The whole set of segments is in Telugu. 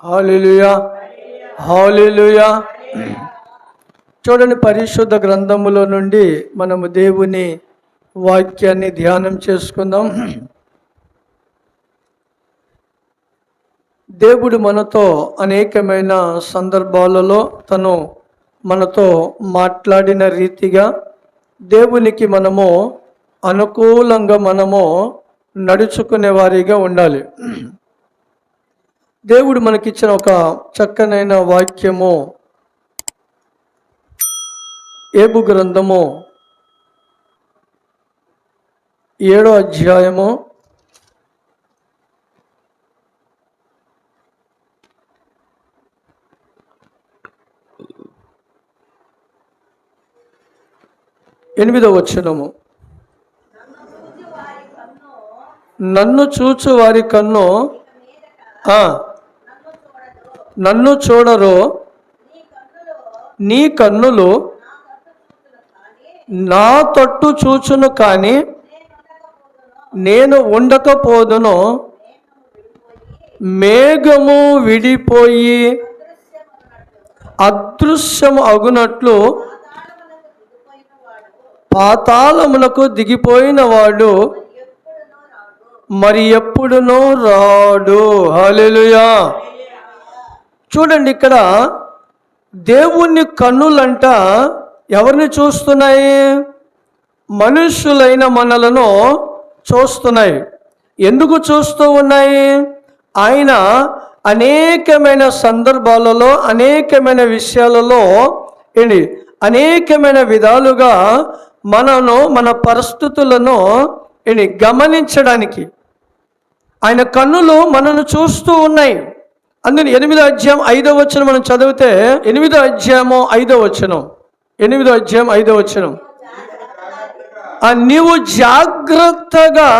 హల్లెలూయా, హల్లెలూయా. చూడండి, పరిశుద్ధ గ్రంథములో నుండి మనము దేవుని వాక్యాన్ని ధ్యానం చేసుకుందాం. దేవుడు మనతో అనేకమైన సందర్భాలలో తను మనతో మాట్లాడిన రీతిగా దేవునికి మనము అనుకూలంగా మనము నడుచుకునే వారిగా ఉండాలి. దేవుడు మనకిచ్చిన ఒక చక్కనైన వాక్యము ఏబు గ్రంథము 7వ అధ్యాయము 8వ వచనము. నన్ను చూచు వారి కన్ను నన్ను చూడరు, నీ కన్నులు నా తట్టు చూచును కానీ నేను ఉండకపోదును. మేఘము విడిపోయి అదృశ్యము అగునట్లు పాతాళమునకు దిగిపోయిన వాడు మరి ఎప్పుడునో రాడు. హల్లెలూయా. చూడండి, ఇక్కడ దేవుని కన్నులంట ఎవరిని చూస్తున్నాయి? మనుషులైన మనలను చూస్తున్నాయి. ఎందుకు చూస్తూ ఉన్నాయి? ఆయన అనేకమైన సందర్భాలలో అనేకమైన విషయాలలో అనేకమైన విధాలుగా మన పరిస్థితులను గమనించడానికి ఆయన కన్నులు మనను చూస్తూ ఉన్నాయి. అందుకని 8వ అధ్యాయం 5వ వచనం మనం చదివితే 8వ అధ్యాయము 5వ వచనం 8వ అధ్యాయం 5వ వచనం, నీవు జాగ్రత్తగా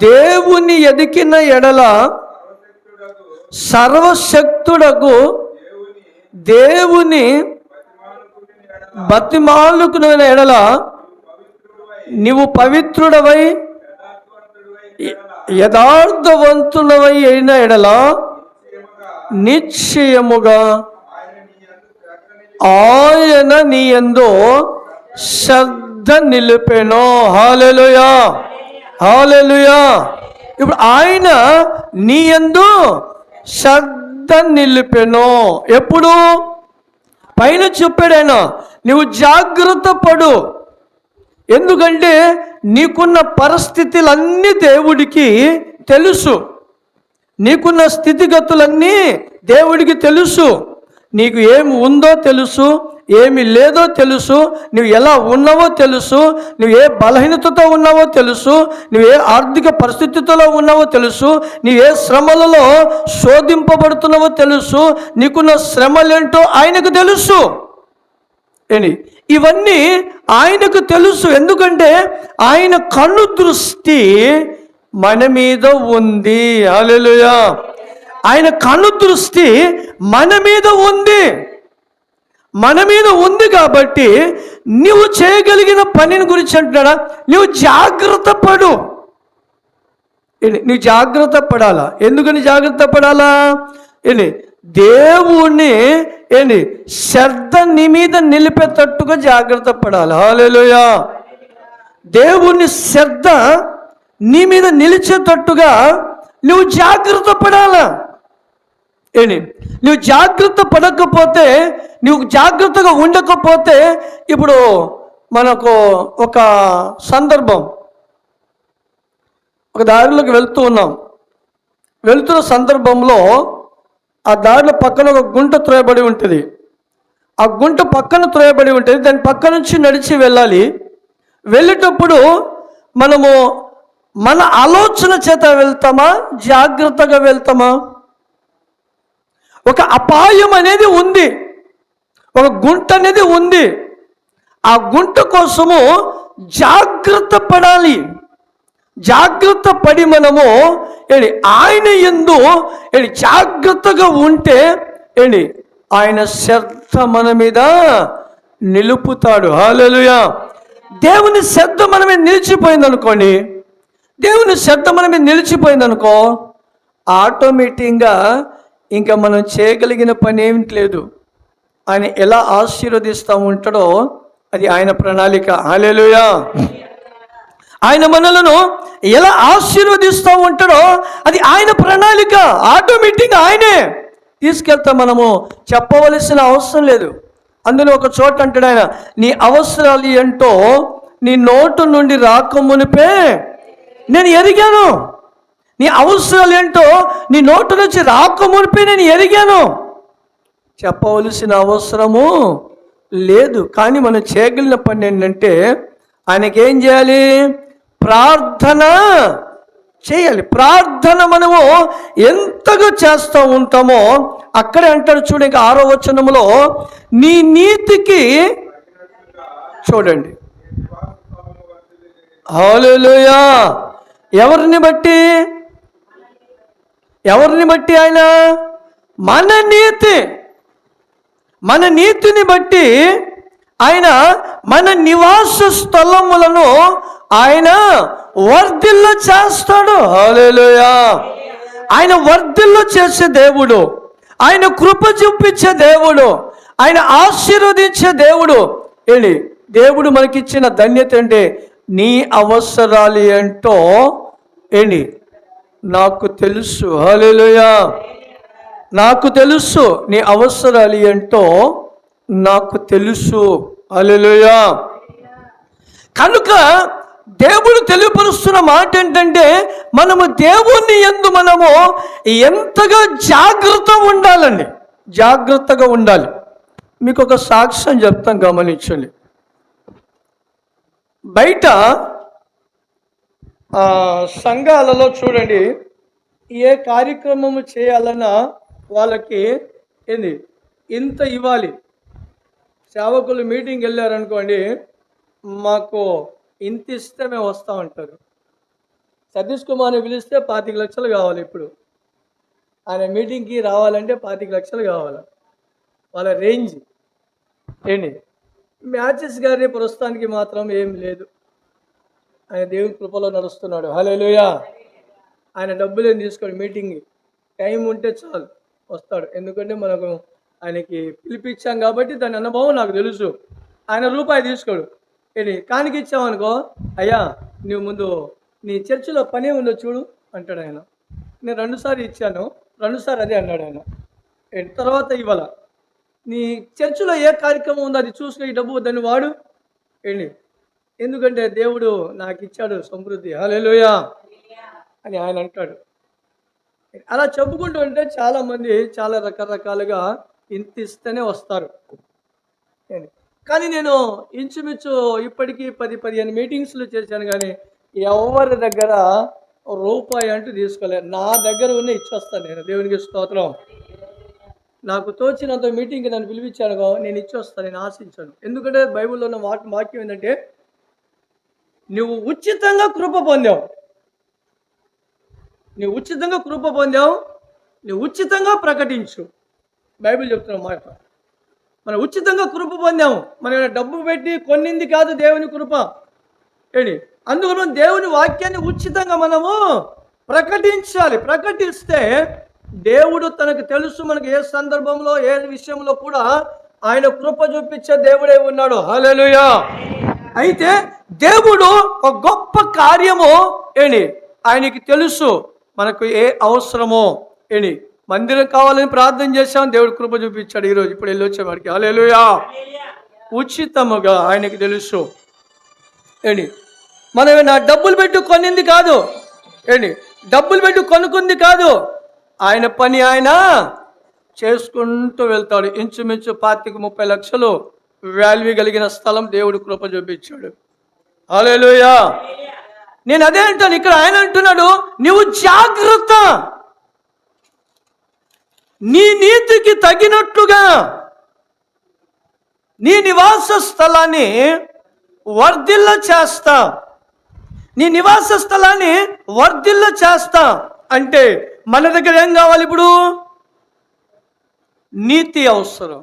దేవుని ఎదికిన ఎడల సర్వశక్తుడగు దేవుని బతిమాలుకున్న ఎడల నీవు పవిత్రుడవై యథార్థవంతుడవై అయిన ఎడల నిశ్చయముగా ఆయన నీ యందు శ్రద్ధ నిలిపెను. హల్లెలూయా, హల్లెలూయా. ఇప్పుడు ఆయన నీ యందు శ్రద్ధ నిలిపెను. ఎప్పుడు? పైన చెప్పాడైనా నువ్వు జాగ్రత్త పడు. ఎందుకంటే నీకున్న పరిస్థితులన్నీ దేవుడికి తెలుసు. నీకున్న స్థితిగతులన్నీ దేవుడికి తెలుసు. నీకు ఏమి ఉందో తెలుసు, ఏమి లేదో తెలుసు, నువ్వు ఎలా ఉన్నావో తెలుసు, నువ్వు ఏ బలహీనతతో ఉన్నావో తెలుసు, నువ్వు ఏ ఆర్థిక పరిస్థితిలో ఉన్నావో తెలుసు, నువ్వు ఏ శ్రమలలో శోధింపబడుతున్నావో తెలుసు. నీకున్న శ్రమలేంటో ఆయనకు తెలుసు. ఇవన్నీ ఆయనకు తెలుసు. ఎందుకంటే ఆయన కన్ను దృష్టి మన మీద ఉంది. హల్లెలూయా. ఆయన కన్ను దృష్టి మన మీద ఉంది. మన మీద ఉంది కాబట్టి నువ్వు చేయగలిగిన పనిని గురించి అంటున్నాడా, నువ్వు జాగ్రత్త పడు. నువ్వు జాగ్రత్త పడాలా. ఎందుకని జాగ్రత్త పడాలా? దేవుని శ్రద్ధ నీ మీద నిలిపేటట్టుగా జాగ్రత్త పడాలి. హల్లెలూయా. దేవుని శ్రద్ధ నీ మీద నిలిచేటట్టుగా నువ్వు జాగ్రత్త పడాలా. నువ్వు జాగ్రత్త పడకపోతే, నువ్వు జాగ్రత్తగా ఉండకపోతే, ఇప్పుడు మనకు ఒక సందర్భం, ఒక దారిలోకి వెళ్తూ ఉన్నాం. వెళ్తున్న సందర్భంలో ఆ దారిలో పక్కన ఒక గుంట త్రోయబడి ఉంటుంది. ఆ గుంట పక్కన త్రోయబడి ఉంటుంది. దాని పక్క నుంచి నడిచి వెళ్ళాలి. వెళ్ళేటప్పుడు మనము మన ఆలోచన చేత వెళ్తామా, జాగ్రత్తగా వెళ్తామా? ఒక అపాయం అనేది ఉంది, ఒక గుంట అనేది ఉంది. ఆ గుంట కోసము జాగ్రత్త పడాలి. జాగ్రత్త పడి మనము ఆయన యందు జాగ్రత్తగా ఉంటే ఆయన శ్రద్ధ మన మీద నిలుపుతాడు. హల్లెలూయా. దేవుని శ్రద్ధ మన మీద నిలిచిపోయింది అనుకోండి, దేవుని శ్రద్ధ మన మీద నిలిచిపోయింది అనుకో, ఆటోమేటిక్గా ఇంకా మనం చేయగలిగిన పని ఏమి లేదు. ఆయన ఎలా ఆశీర్వదిస్తూ ఉంటాడో అది ఆయన ప్రణాళిక. హల్లెలూయా. ఆయన మనలను ఎలా ఆశీర్వదిస్తూ ఉంటాడో అది ఆయన ప్రణాళిక. ఆటోమేటిక్గా ఆయనే తీసుకెళ్తా, మనము చెప్పవలసిన అవసరం లేదు. అందులో ఒక చోట అంటాడు ఆయన, నీ అవసరాలు ఏంటో నీ నోటు నుండి రాకమునిపే నేను ఎరిగాను. నీ అవసరాలు ఏంటో నీ నోటు నుంచి రాకమునిపే నేను ఎరిగాను. చెప్పవలసిన అవసరము లేదు. కానీ మనం చేయగలిగిన పని ఏంటంటే ఆయనకేం చేయాలి? ప్రార్థన చేయాలి. ప్రార్థన మనము ఎంతగా చేస్తూ ఉంటామో అక్కడే అంటాడు చూడండి, 6వ వచనంలో, నీ నీతికి, చూడండి, హల్లెలూయా. ఎవరిని బట్టి? ఎవరిని బట్టి? ఆయన మన నీతి, మన నీతిని బట్టి ఆయన మన నివాస స్థలములను ఆయన వర్ధిల్ల చేస్తాడు. హల్లెలూయా. ఆయన వర్ధిల్ల చేసే దేవుడు, ఆయన కృప చూపించే దేవుడు, ఆయన ఆశీర్వదించే దేవుడు. ఏంటి దేవుడు మనకిచ్చిన ధన్యత అంటే నీ అవసరాలు ఏంటో ఏంటి నాకు తెలుసు. హల్లెలూయా. నాకు తెలుసు, నీ అవసరాలు ఏంటో నాకు తెలుసు. హల్లెలూయా. కనుక దేవుడు తెలియపరుస్తున్న మాట ఏంటంటే మనము దేవుని యందు మనము ఎంతగా జాగ్రత్తగా ఉండాలండి. జాగ్రత్తగా ఉండాలి. మీకు ఒక సాక్ష్యం చెప్తాం, గమనించండి. బయట సంఘాలలో చూడండి, ఏ కార్యక్రమము చేయాలన్నా వాళ్ళకి ఏంది ఇంత ఇవ్వాలి. సేవకులు మీటింగ్ వెళ్ళారనుకోండి, మాకు ఇంత ఇస్తే మేము వస్తూ ఉంటారు. సతీష్ కుమార్ని పిలిస్తే 25 లక్షలు కావాలి. ఇప్పుడు ఆయన మీటింగ్కి రావాలంటే 25 లక్షలు కావాలి. వాళ్ళ రేంజ్ ఏంటి. మ్యాచెస్ గారి ప్రస్తుతానికి మాత్రం ఏం లేదు. ఆయన దేవుని కృపలో నడుస్తున్నాడు. హల్లెలూయా. ఆయన డబ్బులు ఏం తీసుకోడు. మీటింగ్కి టైం ఉంటే చాలు వస్తాడు. ఎందుకంటే మనకు ఆయనకి పిలిపించాం కాబట్టి దాని అనుభవం నాకు తెలుసు. ఆయన రూపాయి తీసుకోడు. ఏంటి కానికి ఇచ్చామనుకో, అయ్యా నువ్వు ముందు నీ చర్చిలో పనే ఉందో చూడు అంటాడు ఆయన. నేను 2 సార్లు ఇచ్చాను, 2 సార్లు అదే అన్నాడు ఆయన. తర్వాత ఇవ్వాల, నీ చర్చిలో ఏ కార్యక్రమం ఉందో అది చూసుకుని ఈ డబ్బు దాన్ని వాడు ఏంటి. ఎందుకంటే దేవుడు నాకు ఇచ్చాడు సమృద్ధి. హల్లెలూయా అని ఆయన అంటాడు. అలా చెప్పుకుంటూ ఉంటే చాలామంది చాలా రకరకాలుగా ఇంత ఇస్తేనే వస్తారు. కానీ నేను ఇంచుమించు ఇప్పటికీ 10-15 మీటింగ్స్లు చేశాను, కానీ ఎవరి దగ్గర రూపాయి అంటూ తీసుకోలేదు. నా దగ్గర ఉన్న ఇచ్చొస్తాను నేను. దేవునికి స్తోత్రం. నాకు తోచినంత మీటింగ్కి నన్ను పిలిపించానుకో నేను ఇచ్చొస్తాను, నేను ఆశించాను. ఎందుకంటే బైబిల్లో ఉన్న వాక్యం ఏంటంటే నువ్వు ఉచితంగా కృప పొందావు, నువ్వు ఉచితంగా కృప పొందావు, నువ్వు ఉచితంగా ప్రకటించు. బైబిల్ చెప్తున్న మాట. మనం ఉచితంగా కృప పొందాము. మనం డబ్బు పెట్టి కొన్నింది కాదు దేవుని కృప. ఏంటి అందుకని దేవుని వాక్యాన్ని ఉచితంగా మనము ప్రకటించాలి. ప్రకటిస్తే దేవుడు తనకు తెలుసు మనకు ఏ సందర్భంలో ఏ విషయంలో కూడా ఆయన కృప చూపించే దేవుడే ఉన్నాడు. హల్లెలూయా. అయితే దేవుడు ఒక గొప్ప కార్యము ఏంటి ఆయనకి తెలుసు. మనకు ఏ అవసరమో ఏంటి మందిరం కావాలని ప్రార్థన చేశాం, దేవుడు కృప చూపించాడు. ఈరోజు ఇప్పుడు వెళ్ళి వచ్చేవాడికి. హల్లెలూయా. ఉచితముగా ఆయనకి తెలుసు. ఏంటి మనం నా డబ్బులు పెట్టి కొనింది కాదు, ఏంటి డబ్బులు పెట్టి కొనుక్కుంది కాదు. ఆయన పని ఆయన చేసుకుంటూ వెళ్తాడు. ఇంచుమించు 25-30 లక్షలు వాల్యూ కలిగిన స్థలం దేవుడు కృప చూపించాడు. హల్లెలూయా. నేను అదే అంటాను. ఇక్కడ ఆయన అంటున్నాడు, నువ్వు జాగ్రత్త, నీ నీతికి తగినట్లుగా నీ నివాస స్థలాన్ని వర్ధిల్ల చేస్తా. నీ నివాస స్థలాన్ని వర్ధిల్ల చేస్తా అంటే మన దగ్గర ఏం కావాలి? ఇప్పుడు నీతి అవసరం,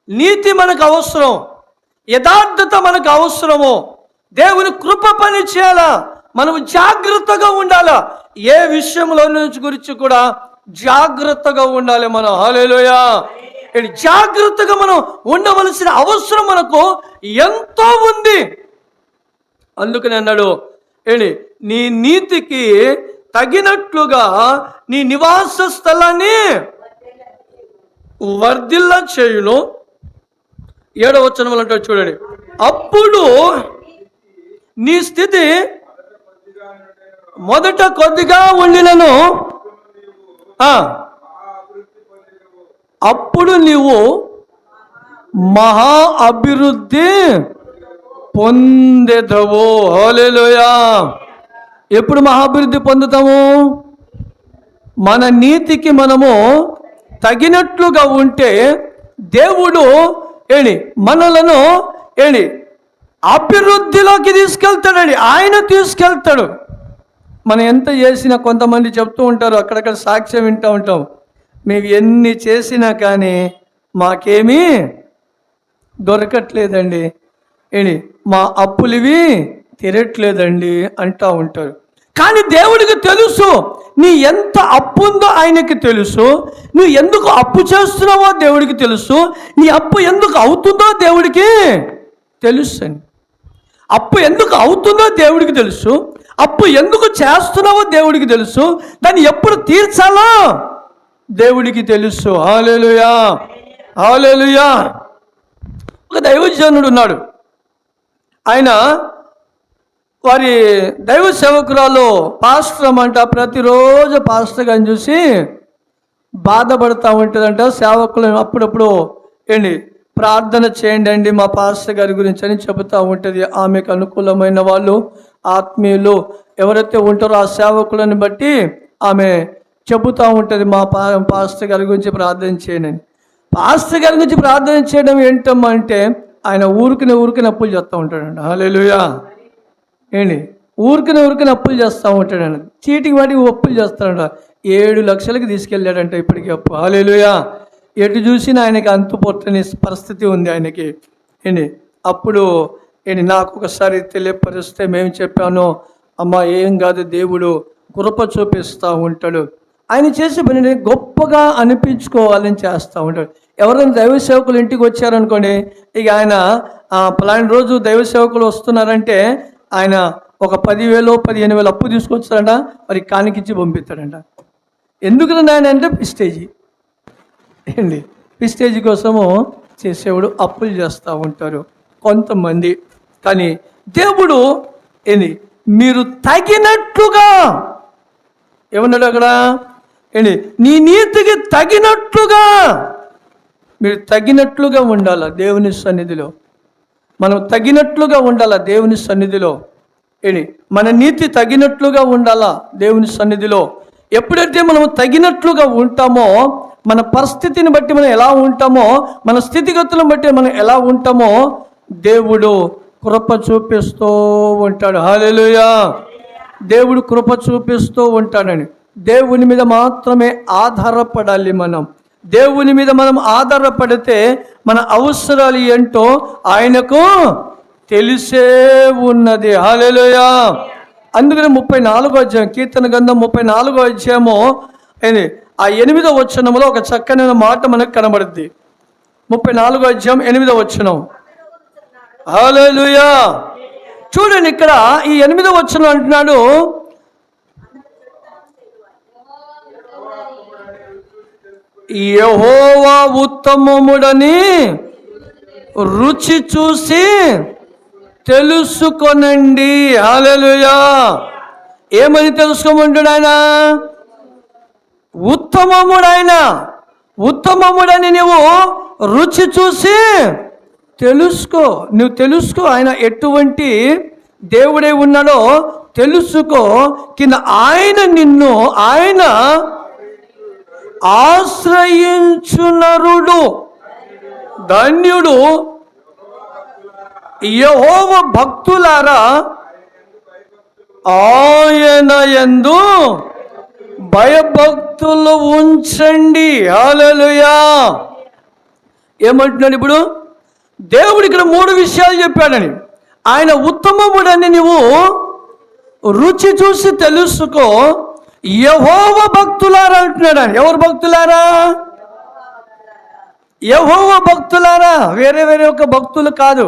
నీతి మనకు అవసరం, యథార్థత మనకు అవసరము. దేవుని కృప పని చేయాలా, మనం జాగ్రత్తగా ఉండాలి. ఏ విషయంలో నుంచి గురించి కూడా జాగ్రత్తగా ఉండాలి మనం. హల్లెలూయా. జాగ్రత్తగా మనం ఉండవలసిన అవసరం మనకు ఎంతో ఉంది. అందుకని అన్నాడు, నీ నీతికి తగినట్లుగా నీ నివాస స్థలాన్ని వర్ధిల్ల చేయును. 7వ వచనంలో అంటాడు చూడండి, అప్పుడు నీ స్థితి మొదట కొద్దిగా ఉండినను అప్పుడు నీవు మహా అభివృద్ధి పొందెదవు. హల్లెలూయా. ఎప్పుడు మహాభివృద్ధి పొందుతాము? మన నీతికి మనము తగినట్లుగా ఉంటే దేవుడు మనలను అభివృద్ధిలోకి తీసుకెళ్తాడండి. ఆయన తీసుకెళ్తాడు. మనం ఎంత చేసినా, కొంతమంది చెప్తూ ఉంటారు, అక్కడక్కడ సాక్ష్యం వింటూ ఉంటాం, మేము ఎన్ని చేసినా కానీ మాకేమీ దొరకట్లేదండి, మా అప్పులివి తీరట్లేదండి అంటూ ఉంటారు. కానీ దేవుడికి తెలుసు నీ ఎంత అప్పు ఉందో ఆయనకి తెలుసు. నువ్వు ఎందుకు అప్పు చేస్తున్నావో దేవుడికి తెలుసు. నీ అప్పు ఎందుకు అవుతుందో దేవుడికి తెలుసు అండి. అప్పు ఎందుకు అవుతుందో దేవుడికి తెలుసు. అప్పు ఎందుకు చేస్తున్నావో దేవుడికి తెలుసు. దాన్ని ఎప్పుడు తీర్చాలో దేవుడికి తెలుసు. హల్లెలూయా, హల్లెలూయా. ఒక దైవజనుడు ఉన్నాడు. ఆయన వారి దైవ సేవకురాలు పాస్టర్ అమ్మంట ప్రతిరోజు పాస్టర్ గారిని చూసి బాధపడుతూ ఉంటుందంట. సేవకులు అప్పుడప్పుడు ప్రార్థన చేయండి అండి మా పాస్టర్ గారి గురించి అని చెబుతూ ఉంటుంది. ఆమెకు అనుకూలమైన వాళ్ళు, ఆత్మీయులు ఎవరైతే ఉంటారో ఆ సేవకులను బట్టి ఆమె చెబుతూ ఉంటుంది, మా పాస్టర్ గారి గురించి ప్రార్థన చేయండి. పాస్టర్ గారి గురించి ప్రార్థన చేయడం ఏంటమ్మా అంటే, ఆయన ఊరికిన అప్పులు చేస్తూ ఉంటాడండి. హల్లెలూయా. ఊరికిన అప్పులు చేస్తూ ఉంటాడండి. చీటికి వాటికి అప్పులు చేస్తాడంట. 7 లక్షలకి తీసుకెళ్ళాడంట ఇప్పటికీ అప్పు. హల్లెలూయా. ఎటు చూసినా ఆయనకి అంతు పొట్టని పరిస్థితి ఉంది ఆయనకి. అప్పుడు నాకు ఒకసారి తెలియపరిస్తే మేము చెప్పాను, అమ్మ ఏం కాదు, దేవుడు కృప చూపిస్తూ ఉంటాడు. ఆయన చేసే పని గొప్పగా అనిపించుకోవాలని చేస్తూ ఉంటాడు. ఎవరైనా దైవ సేవకులు ఇంటికి వచ్చారనుకోండి, ఇక ఆయన పలానా రోజు దైవ సేవకులు వస్తున్నారంటే ఆయన ఒక 10,000 15,000 అప్పు తీసుకొచ్చాడంట, మరి కానికిచ్చి పంపిస్తాడంట. ఎందుకు నాయన అంటే పిస్టేజీ కోసము చేసేవాడు అప్పులు చేస్తూ ఉంటారు కొంతమంది. కానీ దేవుడు మీరు తగినట్లుగా ఏమన్నాడు అక్కడ, నీ నీతికి తగినట్లుగా మీరు తగినట్లుగా ఉండాలా దేవుని సన్నిధిలో. మనం తగినట్లుగా ఉండాలా దేవుని సన్నిధిలో. మన నీతి తగినట్లుగా ఉండాలా దేవుని సన్నిధిలో. ఎప్పుడైతే మనం తగినట్లుగా ఉంటామో, మన పరిస్థితిని బట్టి మనం ఎలా ఉంటామో, మన స్థితిగతులను బట్టి మనం ఎలా ఉంటామో దేవుడు కృప చూపిస్తూ ఉంటాడు. హల్లెలూయా. దేవుడు కృప చూపిస్తూ ఉంటాడని. దేవుని మీద మాత్రమే ఆధారపడాలి మనం. దేవుని మీద మనం ఆధారపడితే మన అవసరాలు ఏంటో ఆయనకు తెలిసే ఉన్నది. హల్లెలూయా. అందుకని 34వ అధ్యాయం, కీర్తన గ్రంథం 34వ అధ్యాయము ఆ 8వ వచనంలో ఒక చక్కని మాట మనకు కనబడుద్ది. 34వ అధ్యాయం 8వ వచనం. హల్లెలూయా. చూడండి, ఇక్కడ ఈ 8వ వచనం అంటున్నాడు, యెహోవా ఉత్తమముడని రుచి చూసి తెలుసుకొనండి. హల్లెలూయా. ఏమని తెలుసుకోమంటాడు ఆయన? ఉత్తమముడని నువ్వు రుచి చూసి తెలుసుకో. నువ్వు తెలుసుకో ఆయన ఎటువంటి దేవుడే ఉన్నాడో తెలుసుకో. కింద ఆయన ఆశ్రయించునరుడు ధన్యుడు. యెహోవా భక్తులారా ఆయన యందు భయభక్తులు ఉంచండి. హల్లెలూయా. ఏమంటున్నాడు ఇప్పుడు? దేవుడు ఇక్కడ 3 విషయాలు చెప్పాడని. ఆయన ఉత్తమముడని నువ్వు రుచి చూసి తెలుసుకో, యెహోవా భక్తులారా అంటున్నాడు. ఎవరు భక్తులారా? యెహోవా భక్తులారా. వేరే వేరే ఒక భక్తులు కాదు,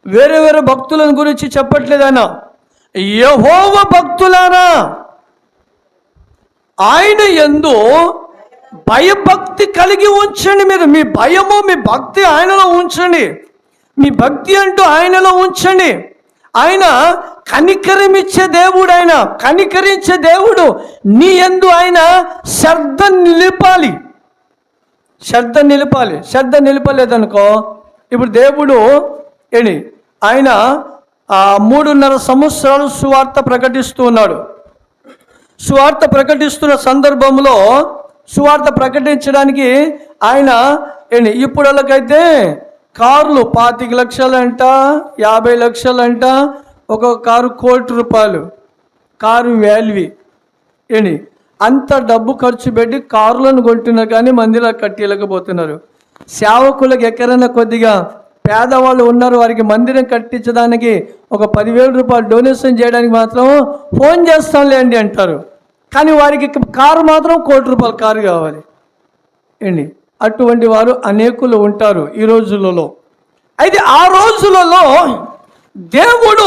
వేరే వేరే భక్తులను గురించి చెప్పట్లేదు ఆయన. యెహోవా భక్తులారా, ఆయన యందు భయభక్తి కలిగి ఉంచండి. మీరు మీ భయము మీ భక్తి ఆయనలో ఉంచండి. మీ భక్తి అంటూ ఆయనలో ఉంచండి. ఆయన కనికరమిచ్చే దేవుడు, ఆయన కనికరించే దేవుడు. నీ యందు ఆయన శ్రద్ధ నిలపాలి, శ్రద్ధ నిలపాలి. శ్రద్ధ నిలపలేదనుకో, ఇప్పుడు దేవుడు ఆయన 3.5 సంవత్సరాలు సువార్త ప్రకటిస్తూ ఉన్నాడు. సువార్త ప్రకటిస్తున్న సందర్భంలో సువార్త ప్రకటించడానికి ఆయన ఇప్పుడైతే కార్లు 25 లక్షలంట, 50 లక్షలంట, ఒక్కొక్క కారు ₹1,00,00,000 కారు వాల్యూ. అంత డబ్బు ఖర్చు పెట్టి కారులను కొంటున్నారు, కానీ మందిలో కట్టలేకపోతున్నారు. సేవకులకు ఎక్కడైనా కొద్దిగా పేదవాళ్ళు ఉన్నారు, వారికి మందిరం కట్టించడానికి ఒక ₹10,000 డొనేషన్ చేయడానికి మాత్రం ఫోన్ చేస్తాంలేండి అంటారు. కానీ వారికి కారు మాత్రం ₹1,00,00,000 కారు కావాలి. అటువంటి వారు అనేకులు ఉంటారు ఈ రోజులలో. అయితే ఆ రోజులలో దేవుడు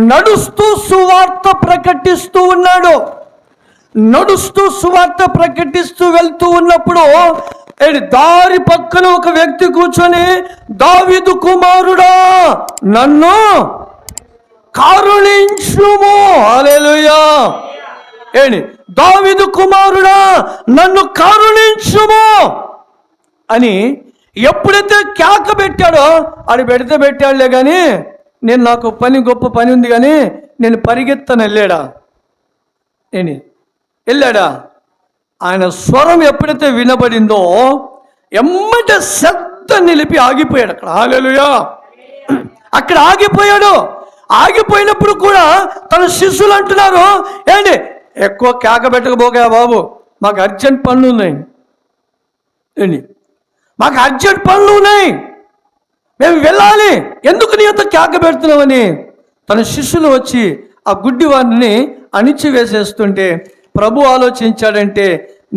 నడుస్తూ సువార్త ప్రకటిస్తూ ఉన్నాడు. నడుస్తూ సువార్త ప్రకటిస్తూ వెళ్తూ ఉన్నప్పుడు దారి పక్కన ఒక వ్యక్తి కూర్చొని, దావీదు కుమారుడా నన్ను కరుణించుము. హల్లెలూయా. దావీదు కుమారుడా నన్ను కరుణించుము అని ఎప్పుడైతే కేక పెట్టాడో, ఆడు పెట్టాడులే కానీ నాకు గొప్ప పని ఉంది కానీ నేను పరిగెత్తను వెళ్ళాడా. ఆయన స్వరం ఎప్పుడైతే వినబడిందో ఎమ్మటే శ్రద్ధ నిలిపి ఆగిపోయాడు అక్కడ. హల్లెలూయా. అక్కడ ఆగిపోయాడు. ఆగిపోయినప్పుడు కూడా తన శిష్యులు అంటున్నారు, ఎక్కువ కేక పెట్టకపోగా బాబు, మాకు అర్జెంట్ పనులు ఉన్నాయి, మాకు అర్జెంట్ పనులు ఉన్నాయి, మేము వెళ్ళాలి, ఎందుకు నీ అంత కేక పెడుతున్నామని తన శిష్యులు వచ్చి ఆ గుడ్డి వారిని అణిచివేసేస్తుంటే ప్రభు ఆలోచించాడంటే,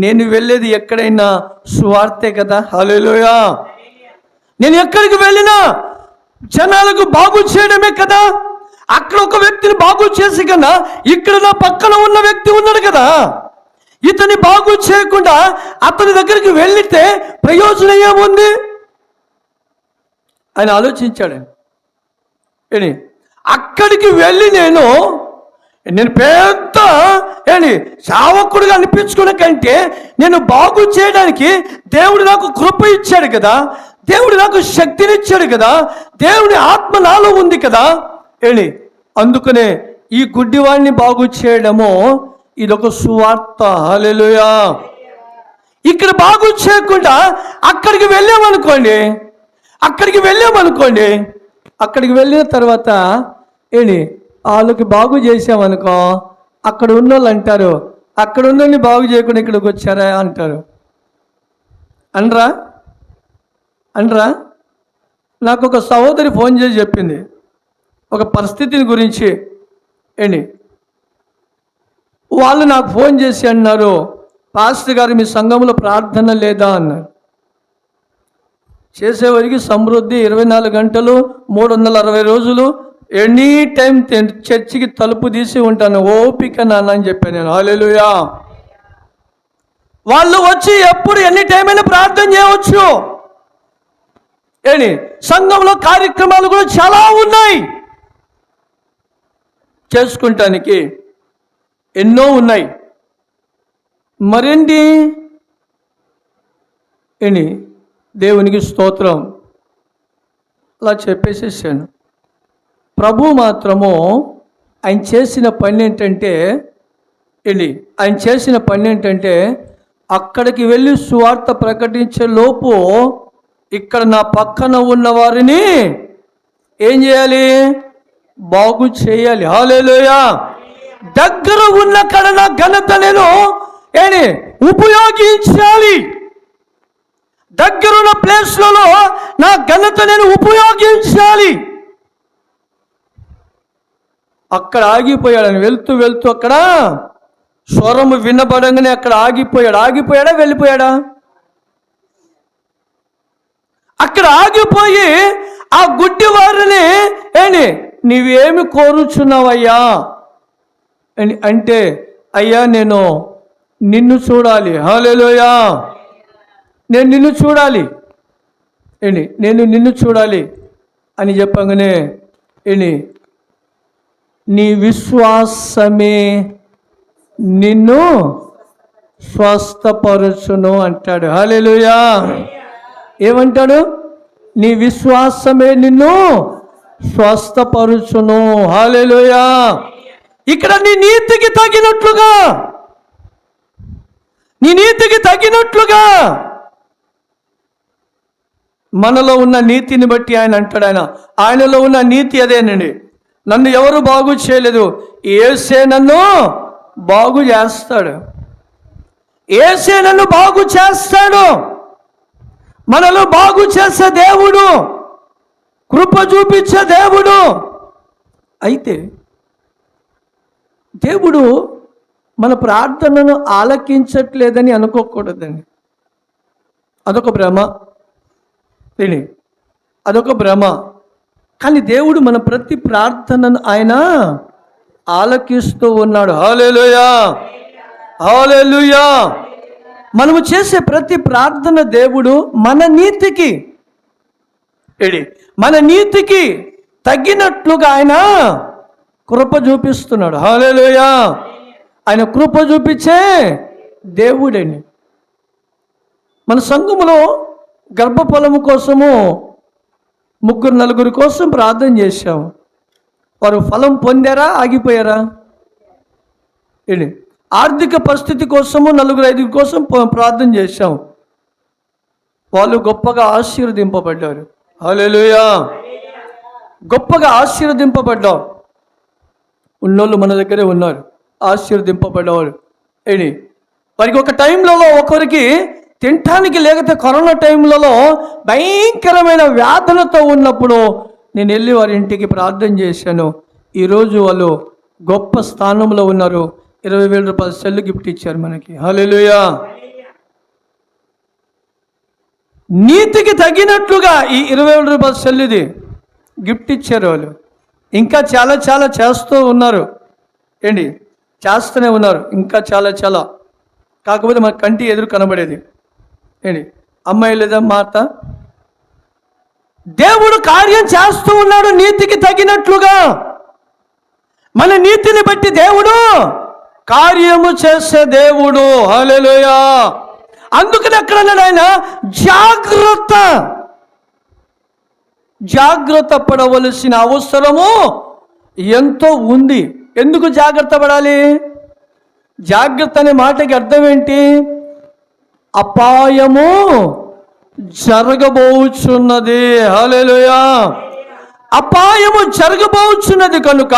నేను వెళ్ళేది ఎక్కడైనా సువార్తే కదా. హల్లెలూయా. నేను ఎక్కడికి వెళ్ళినా జనాలకు బాగు చేయడమే కదా. అక్కడ ఒక వ్యక్తిని బాగు చేసి కన్నా ఇక్కడ నా పక్కన ఉన్న వ్యక్తి ఉన్నాడు కదా, ఇతని బాగు చేయకుండా అతని దగ్గరికి వెళితే ప్రయోజనం ఏముంది ఆయన ఆలోచించాడు. అక్కడికి వెళ్ళి నేను పెద్ద సేవకుడుగా అనిపించుకునే కంటే నేను బాగు చేయడానికి దేవుడు నాకు కృప ఇచ్చాడు కదా, దేవుడు నాకు శక్తినిచ్చాడు కదా, దేవుని ఆత్మ నాలో ఉంది కదా. అందుకనే ఈ గుడ్డివాడిని బాగు చేయడము ఇదొక సువార్త. హల్లెలూయా. ఇక్కడ బాగు చేయకుండా అక్కడికి వెళ్ళామనుకోండి, అక్కడికి వెళ్ళిన తర్వాత వాళ్ళకి బాగు చేసామనుకో, అక్కడ ఉన్న వాళ్ళు అంటారు, అక్కడ ఉన్న బాగు చేయకుండా ఇక్కడికి వచ్చారా అంటారు. అనరా. నాకు ఒక సహోదరి ఫోన్ చేసి చెప్పింది ఒక పరిస్థితిని గురించి. వాళ్ళు నాకు ఫోన్ చేసి అన్నారు, పాస్టర్ గారు మీ సంఘంలో ప్రార్థన లేదా అన్నారు. చేసేవారికి సమృద్ధి 24 గంటలు 360 రోజులు ఎనీ టైం చర్చికి తలుపు తీసి ఉంటాను, ఓపిక నాన్న అని చెప్పాను నేను. హల్లెలూయా. వాళ్ళు వచ్చి ఎప్పుడు ఎన్ని టైం అయినా ప్రార్థన చేయవచ్చు. సంఘంలో కార్యక్రమాలు కూడా చాలా ఉన్నాయి, చేసుకుంటానికి ఎన్నో ఉన్నాయి. మరేంటి దేవునికి స్తోత్రం అలా చెప్పేసేసాను. ప్రభు మాత్రము ఆయన చేసిన పని ఏంటంటే అక్కడికి వెళ్ళి సువార్త ప్రకటించే లోపు ఇక్కడ నా పక్కన ఉన్న వారిని ఏం చేయాలి? బాగు చేయాలి. హల్లెలూయా. దగ్గర ఉన్న కడ నా ఘనత నేను ఉపయోగించాలి. దగ్గరున్న ప్లేస్లలో నా ఘనత నేను ఉపయోగించాలి. అక్కడ ఆగిపోయాడు. ఆయన వెళ్తూ వెళ్తూ అక్కడ స్వరము వినబడంగానే అక్కడ ఆగిపోయాడు. ఆగిపోయాడా వెళ్ళిపోయాడా? అక్కడ ఆగిపోయి ఆ గుడ్డి వారిని నీవేమి కోరుచున్నావయ్యా అని అంటే, అయ్యా నేను నిన్ను చూడాలి. హల్లెలూయా, నేను నిన్ను చూడాలి నేను నిన్ను చూడాలి అని చెప్పగానే నీ విశ్వాసమే నిన్ను స్వస్థపరచును అంటాడు. హల్లెలూయా. ఏమంటాడు? నీ విశ్వాసమే నిన్ను స్వస్థపరచును. హల్లెలూయా. ఇక్కడ నీ నీతికి తగినట్లుగా మనలో ఉన్న నీతిని బట్టి ఆయన అంటాడు, ఆయనలో ఉన్న నీతి అదేనండి. నన్ను ఎవరు బాగు చేయలేదు, యేసే నన్ను బాగు చేస్తాడు. యేసే నన్ను బాగు చేస్తాడు. మనలో బాగు చేసే దేవుడు, కృప చూపించే దేవుడు. అయితే దేవుడు మన ప్రార్థనను ఆలకించట్లేదని అనుకోకూడదండి. అదొక భ్రమ. అదొక భ్రమ. కానీ దేవుడు మన ప్రతి ప్రార్థనను ఆయన ఆలకిస్తూ ఉన్నాడు. హల్లెలూయా, హల్లెలూయా. మనము చేసే ప్రతి ప్రార్థన దేవుడు మన నీతికి తగ్గినట్లుగా ఆయన కృప చూపిస్తున్నాడు. హల్లెలూయా. ఆయన కృప చూపించే దేవుడని. మన సంఘములో గర్భఫలము కోసము 3-4 కోసం ప్రార్థన చేశాం. వారు ఫలం పొందారా, ఆగిపోయారా? ఆర్థిక పరిస్థితి కోసము 4-5 కోసం ప్రార్థన చేశాం. వాళ్ళు గొప్పగా ఆశీర్వదింపబడ్డారు. హల్లెలూయా. గొప్పగా ఆశీర్వదింపబడ్డాం. ఉన్నోళ్ళు మన దగ్గరే ఉన్నారు, ఆశీర్వదింపబడ్డవారు. వారికి ఒక టైంలలో ఒకరికి తినటానికి లేకపోతే కరోనా టైంలలో భయంకరమైన వ్యాధులతో ఉన్నప్పుడు నేను వెళ్ళి వారి ఇంటికి ప్రార్థన చేశాను. ఈరోజు వాళ్ళు గొప్ప స్థానంలో ఉన్నారు. 20,000 రూపాయల సెల్లు గిఫ్ట్ ఇచ్చారు మనకి. హల్లెలూయా. నీతికి తగినట్లుగా ఈ 20,000 రూపాయల సెల్లుది గిఫ్ట్ ఇచ్చారు వాళ్ళు. ఇంకా చాలా చాలా చేస్తూ ఉన్నారు. చేస్తూనే ఉన్నారు ఇంకా చాలా చాలా. కాకపోతే మన కంటి ఎదురు కనబడేది అమ్మాయి లేదా మాట. దేవుడు కార్యం చేస్తూ ఉన్నాడు నీతికి తగినట్లుగా. మన నీతిని బట్టి దేవుడు కార్యము చేసే దేవుడు. హల్లెలూయా. అందుకని అక్కడ ఆయన జాగ్రత్త పడవలసిన అవసరము ఎంతో ఉంది. ఎందుకు జాగ్రత్త పడాలి? జాగ్రత్త అనే మాటకి అర్థం ఏంటి? అపాయము జరగబోచున్నది. హల్లెలూయా. అపాయము జరగబోచున్నది కనుక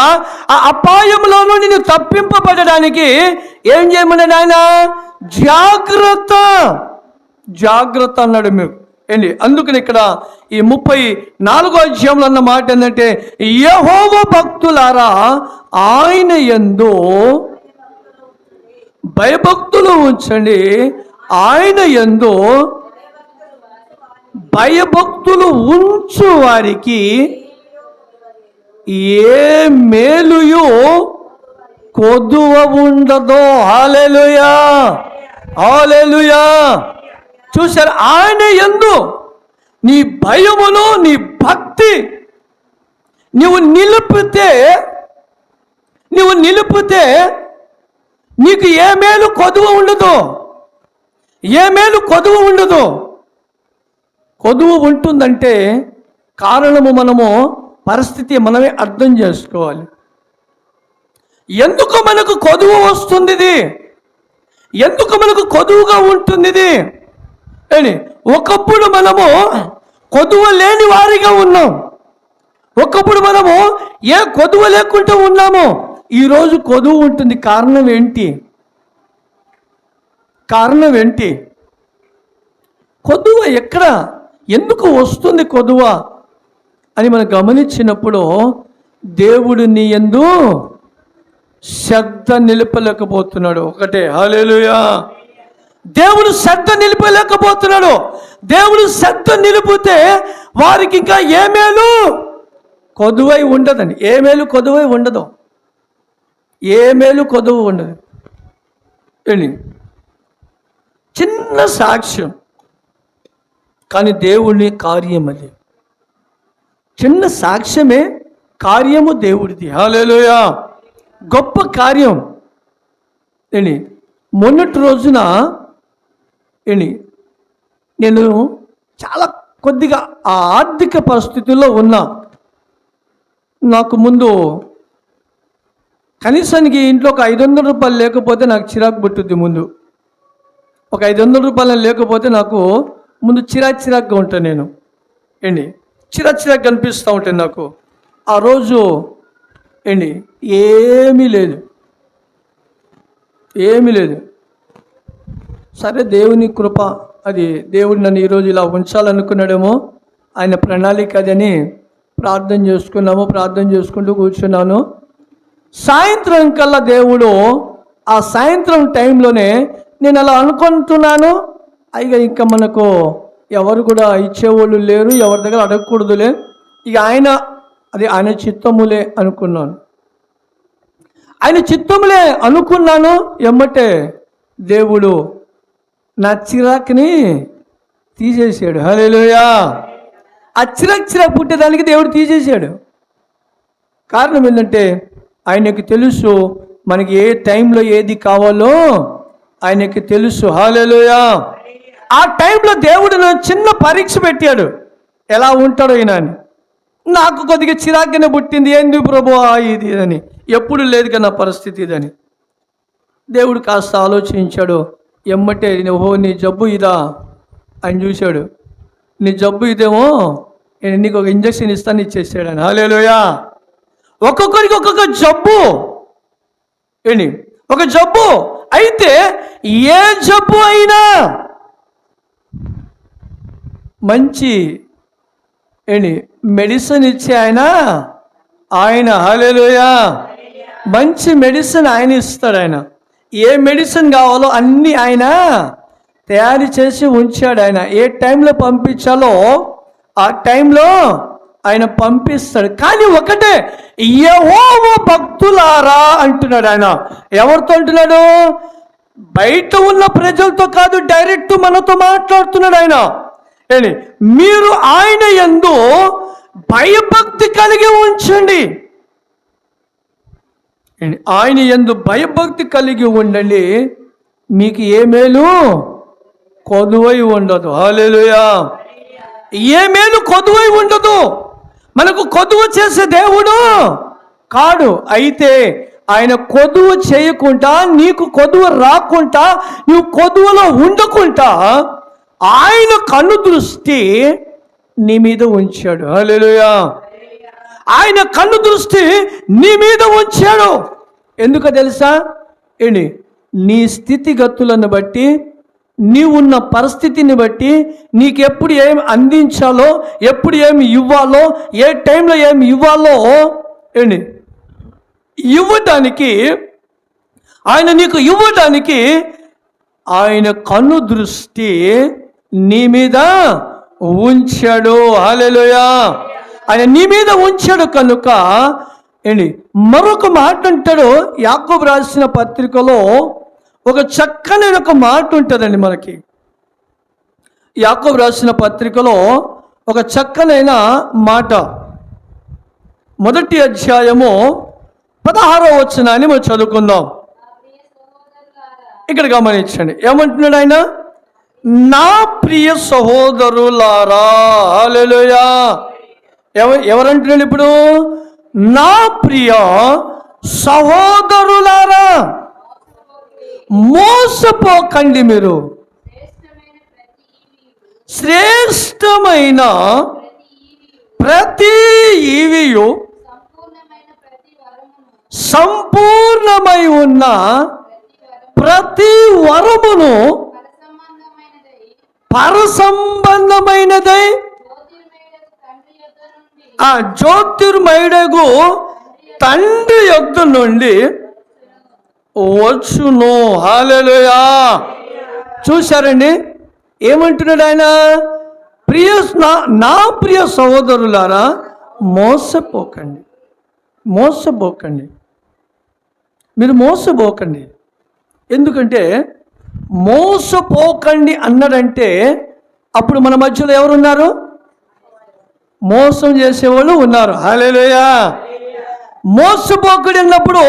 ఆ అపాయంలోనూ నేను తప్పింపబడడానికి ఏం చేయమన్నాడు ఆయన? జాగ్రత్త అన్నాడు. మీరు అందుకని ఇక్కడ ఈ 34వ అధ్యాయంలో అన్న మాట ఏంటంటే, యెహోవా భక్తులారా ఆయన యందు భయభక్తులు ఉంచండి, ఆయన యందు భయభక్తులు ఉంచు వారికి ఏ మేలుయు కొదువ ఉండదో. హల్లెలూయా, హల్లెలూయా. చూశారు? ఆయన యందు నీ భయమును నీ భక్తి నువ్వు నిలిపితే నీకు ఏ మేలు కొదువ ఉండదు. ఏ మేలు కొదువ ఉండదు. కొదువ ఉంటుందంటే కారణము మనము పరిస్థితి మనమే అర్థం చేసుకోవాలి. ఎందుకు మనకు కొదువ వస్తుంది ఇది? ఎందుకు మనకు కొదువుగా ఉంటుంది ఇది? ఒకప్పుడు మనము కొదువ లేని వారిగా ఉన్నాం. ఒకప్పుడు మనము ఏ కొదువ లేకుండా ఉన్నాము. ఈరోజు కొదువ ఉంటుంది. కారణం ఏంటి? కొదువ ఎక్కడ, ఎందుకు వస్తుంది కొదువ అని మనం గమనించినప్పుడు దేవుడు నీ యందు శ్రద్ధ నిలపలేకపోతున్నాడు. ఒకటే హల్లెలూయా. దేవుడు శ్రద్ధ నిలపలేకపోతున్నాడు. దేవుడు శ్రద్ధ నిలిపితే వారికి ఇంకా ఏ మేలు కొదువై ఉండదండి. ఏ మేలు కొదువై ఉండదు. ఏ మేలు కొదువు ఉండదు. చిన్న సాక్ష్యం, కానీ దేవుని కార్యం అది. చిన్న సాక్ష్యమే కార్యము దేవుడిది. హల్లెలూయా. గొప్ప కార్యం. మొన్నటి రోజున నేను చాలా కొద్దిగా ఆ ఆర్థిక పరిస్థితుల్లో ఉన్నా. నాకు ముందు కనీసానికి ఇంట్లో ఒక 500 రూపాయలు లేకపోతే నాకు చిరాకు పుట్టుద్ది. ముందు ఒక 500 రూపాయలు లేకపోతే నాకు ముందు చిరాకుగా ఉంటాను. నేను చిరాకు కనిపిస్తూ ఉంటాను నాకు. ఆ రోజు ఏమీ లేదు. సరే, దేవుని కృప అది. దేవుడు నన్ను ఈరోజు ఇలా ఉంచాలనుకున్నాడేమో, ఆయన ప్రణాళిక అదని ప్రార్థన చేసుకుంటూ కూర్చున్నాను. సాయంత్రం కల్లా దేవుడు ఆ సాయంత్రం టైంలోనే నేను అలా అనుకుంటున్నాను, అయిగా ఇంకా మనకు ఎవరు కూడా ఇచ్చేవాళ్ళు లేరు, ఎవరి దగ్గర అడగకూడదులే, ఇక ఆయన చిత్తములే అనుకున్నాను. ఆయన చిత్తములే అనుకున్నాను. ఎమ్మటే దేవుడు నా చిరాకుని తీసేసాడు. హల్లెలూయా. ఆ చిరాకు పుట్టేదానికి దేవుడు తీసేసాడు. కారణం ఏంటంటే ఆయనకి తెలుసు మనకి ఏ టైంలో ఏది కావాలో ఆయనకి తెలుసు. హల్లెలూయా. ఆ టైంలో దేవుడు నాకు చిన్న పరీక్ష పెట్టాడు, ఎలా ఉంటాడో ఈయన అని. నాకు కొద్దిగా చిరాకునే పుట్టింది. ఏంది ప్రభువా ఇది అని, ఎప్పుడు లేదు కదా నా పరిస్థితి ఇదని. దేవుడు కాస్త ఆలోచించాడు. ఎమ్మటే ఓహో నీ జబ్బు ఇదా అని చూశాడు. నీ జబ్బు ఇదేమో, నేను నీకు ఒక ఇంజక్షన్ ఇస్తాను, ఇచ్చేసాడు అని. హల్లెలూయా. ఒక్కొక్కరికి ఒక్కొక్క జబ్బు. ఒక జబ్బు అయితే ఏ జబ్బు అయినా మంచి మెడిసిన్ ఇచ్చే ఆయన హల్లెలూయా. మంచి మెడిసిన్ ఆయన ఇస్తాడు. ఆయన ఏ మెడిసిన్ కావాలో అన్నీ ఆయన తయారు చేసి ఉంచాడు. ఆయన ఏ టైంలో పంపించాలో ఆ టైంలో ఆయన పంపిస్తాడు. కానీ ఒకటే, యెహోవా భక్తులారా అంటున్నాడు. ఆయన ఎవరితో అంటున్నాడు? బయట ఉన్న ప్రజలతో కాదు, డైరెక్ట్ మనతో మాట్లాడుతున్నాడు. ఆయన మీరు ఆయన యందు భయభక్తి కలిగి ఉంచండి. ఆయన యందు భయభక్తి కలిగి ఉండండి, మీకు ఏ మేలు కొదువై ఉండదు. హల్లెలూయా. ఏ మేలు కొదువై ఉండదు. మనకు కొదువ చేసే దేవుడు కాడు. అయితే ఆయన కొదువ చేయకుండా, నీకు కొదువ రాకుండా, నువ్వు కొదువలో ఉండకుండా ఆయన కన్ను దృష్టి నీ మీద ఉంచాడు. హల్లెలూయా. ఆయన కన్ను దృష్టి నీ మీద ఉంచాడు. ఎందుకో తెలుసా? నీ స్థితిగతులను బట్టి, నీవున్న పరిస్థితిని బట్టి, నీకు ఎప్పుడు ఏమి అందించాలో, ఎప్పుడు ఏమి ఇవ్వాలో, ఏ టైంలో ఏమి ఇవ్వాలో ఇవ్వడానికి, ఆయన నీకు ఇవ్వడానికి ఆయన కన్ను దృష్టి నీ మీద ఉంచాడు. హల్లెలూయా. ఆయన నీ మీద ఉంచాడు కనుక మరొక మాట అంటాడు. యాకోబు రాసిన పత్రికలో ఒక చక్కని ఒక మాట ఉంటుందండి మనకి. యాకోబు రాసిన పత్రికలో ఒక చక్కనైన మాట, 1వ అధ్యాయము 16వ వచనాన్ని మనం చదువుకుందాం. ఇక్కడ గమనించండి, ఏమంటున్నాడు ఆయన? నా ప్రియ సహోదరులారా. హల్లెలూయా. ఎవరంటున్నాడు ఇప్పుడు? నా ప్రియ సహోదరులారా, మోసపోకండి. మీరు శ్రేష్టమైన ప్రతి ఈవియు, సంపూర్ణమై ఉన్న ప్రతి వరమును పరసంబంధమైనదై ఆ జ్యోతిర్మయుడగు తండ్రి యొద్ద నుండి వచ్చును. హల్లెలూయా. చూశారండి ఏమంటున్నాడు ఆయన? నా ప్రియ సహోదరులారా, మోసపోకండి, మీరు మోసపోకండి. ఎందుకంటే మోసపోకండి అన్నాడంటే అప్పుడు మన మధ్యలో ఎవరున్నారు? మోసం చేసేవాళ్ళు ఉన్నారు. హల్లెలూయా. మోసపోకుడు అన్నప్పుడు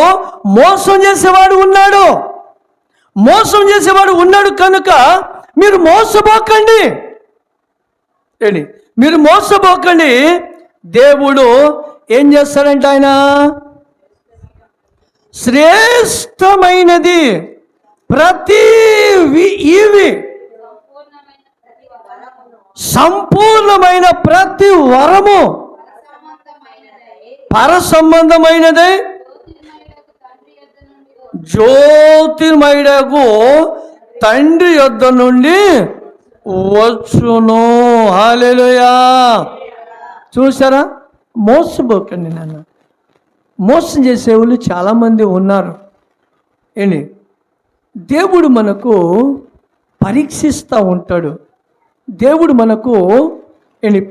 మోసం చేసేవాడు ఉన్నాడు కనుక మీరు మోసపోకండి. మీరు మోసపోకండి. దేవుడు ఏం చేస్తాడంట? ఆయన శ్రేష్టమైనది ప్రతి ఈవి సంపూర్ణమైన ప్రతి వరము పర సంబంధమైనదే జ్యోతిర్మయుడకు తండ్రి యొద్ద నుండి వచ్చును. హల్లెలూయా. చూసారా? మోసపోకండి నాన్న. మోసం చేసేవాళ్ళు చాలామంది ఉన్నారు. దేవుడు మనకు పరీక్షిస్తూ ఉంటాడు. దేవుడు మనకు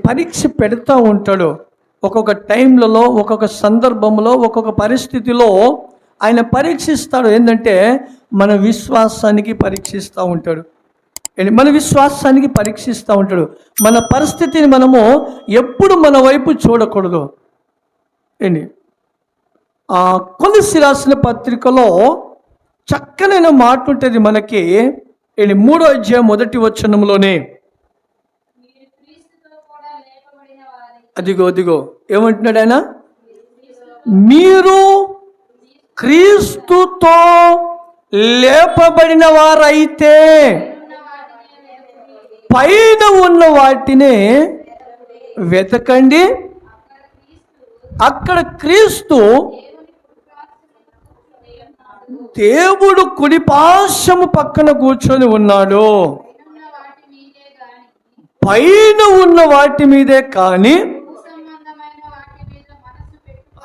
పరీక్ష పెడతా ఉంటాడు. ఒక్కొక్క టైంలలో, ఒక్కొక్క సందర్భంలో, ఒక్కొక్క పరిస్థితిలో ఆయన పరీక్షిస్తాడు. ఏంటంటే మన విశ్వాసానికి పరీక్షిస్తూ ఉంటాడు. మన విశ్వాసానికి పరీక్షిస్తూ ఉంటాడు. మన పరిస్థితిని మనము ఎప్పుడు మన వైపు చూడకూడదు. కొలస్సీ రాసిన పత్రికలో చక్కనైన మాట ఉంటుంది మనకి. 3వ అధ్యాయం 1వ వచనంలోనే అదిగో ఏమంటున్నాడు ఆయన? మీరు క్రీస్తుతో లేపబడిన వారైతే పైన ఉన్న వాటిని వెతకండి, అక్కడ క్రీస్తు దేవుడు కుడిపార్శ్వము పక్కన కూర్చొని ఉన్నాడు. పైన ఉన్న వాటి మీదే కానీ.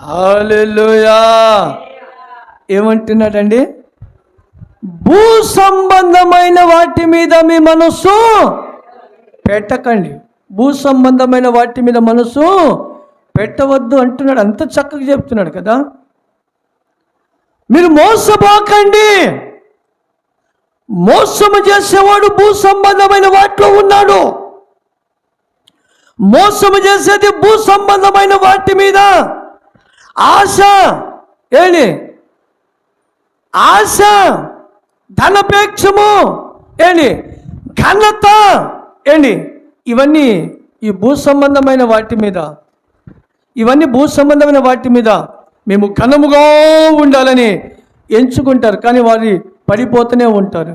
హల్లెలూయా. ఏమంటున్నాడండి? భూ సంబంధమైన వాటి మీద మీ మనసు పెట్టకండి. భూ సంబంధమైన వాటి మీద మనసు పెట్టవద్దు అంటున్నాడు. అంత చక్కగా చెప్తున్నాడు కదా. మీరు మోసపోకండి. మోసము చేసేవాడు భూ సంబంధమైన వాటిలో ఉన్నాడు. మోసము చేసేది భూ సంబంధమైన వాటి మీద ఆశ. ఆశ, ధనపేక్షము, ఘనత, ఇవన్నీ ఈ భూ సంబంధమైన వాటి మీద, మేము ఘనముగా ఉండాలని ఎంచుకుంటారు. కానీ వారి పడిపోతూనే ఉంటారు.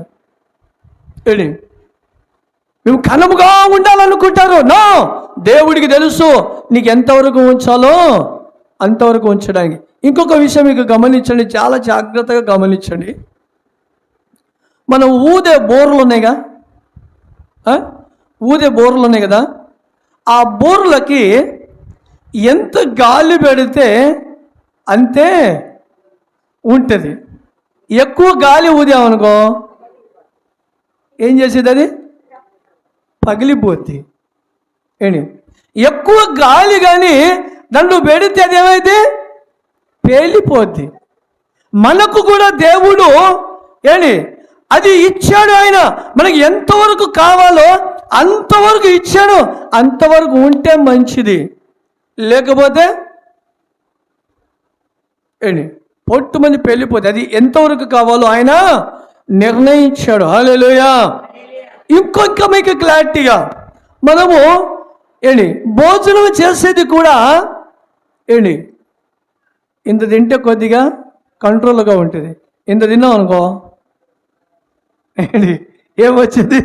మేము ఘనముగా ఉండాలనుకుంటారు. నో, దేవుడికి తెలుసు నీకు ఎంతవరకు ఉంచాలో అంతవరకు ఉంచడానికి. ఇంకొక విషయం మీకు గమనించండి, చాలా జాగ్రత్తగా గమనించండి. మనం ఊదే బోర్లు ఉన్నాయి కదా, ఆ బోర్లకి ఎంత గాలి పెడితే అంతే ఉంటుంది. ఎక్కువ గాలి ఊదామనుకో ఏం చేసేది? అది పగిలిపోద్ది. ఎక్కువ గాలి కానీ నన్ను పెడితే అది ఏమైతే పేలిపోద్ది. మనకు కూడా దేవుడు అది ఇచ్చాడు. ఆయన మనకి ఎంతవరకు కావాలో అంతవరకు ఇచ్చాడు. అంతవరకు ఉంటే మంచిది, లేకపోతే పొట్టుమంది పేలిపోద్ది. అది ఎంతవరకు కావాలో ఆయన నిర్ణయించాడు. హల్లెలూయా. ఇంకొక మీకు క్లారిటీగా మనము భోజనం చేసేది కూడా ఇంత తింటే కొద్దిగా కంట్రోల్గా ఉంటుంది. ఇంత తిన్నాం అనుకో ఏమొచ్చేది?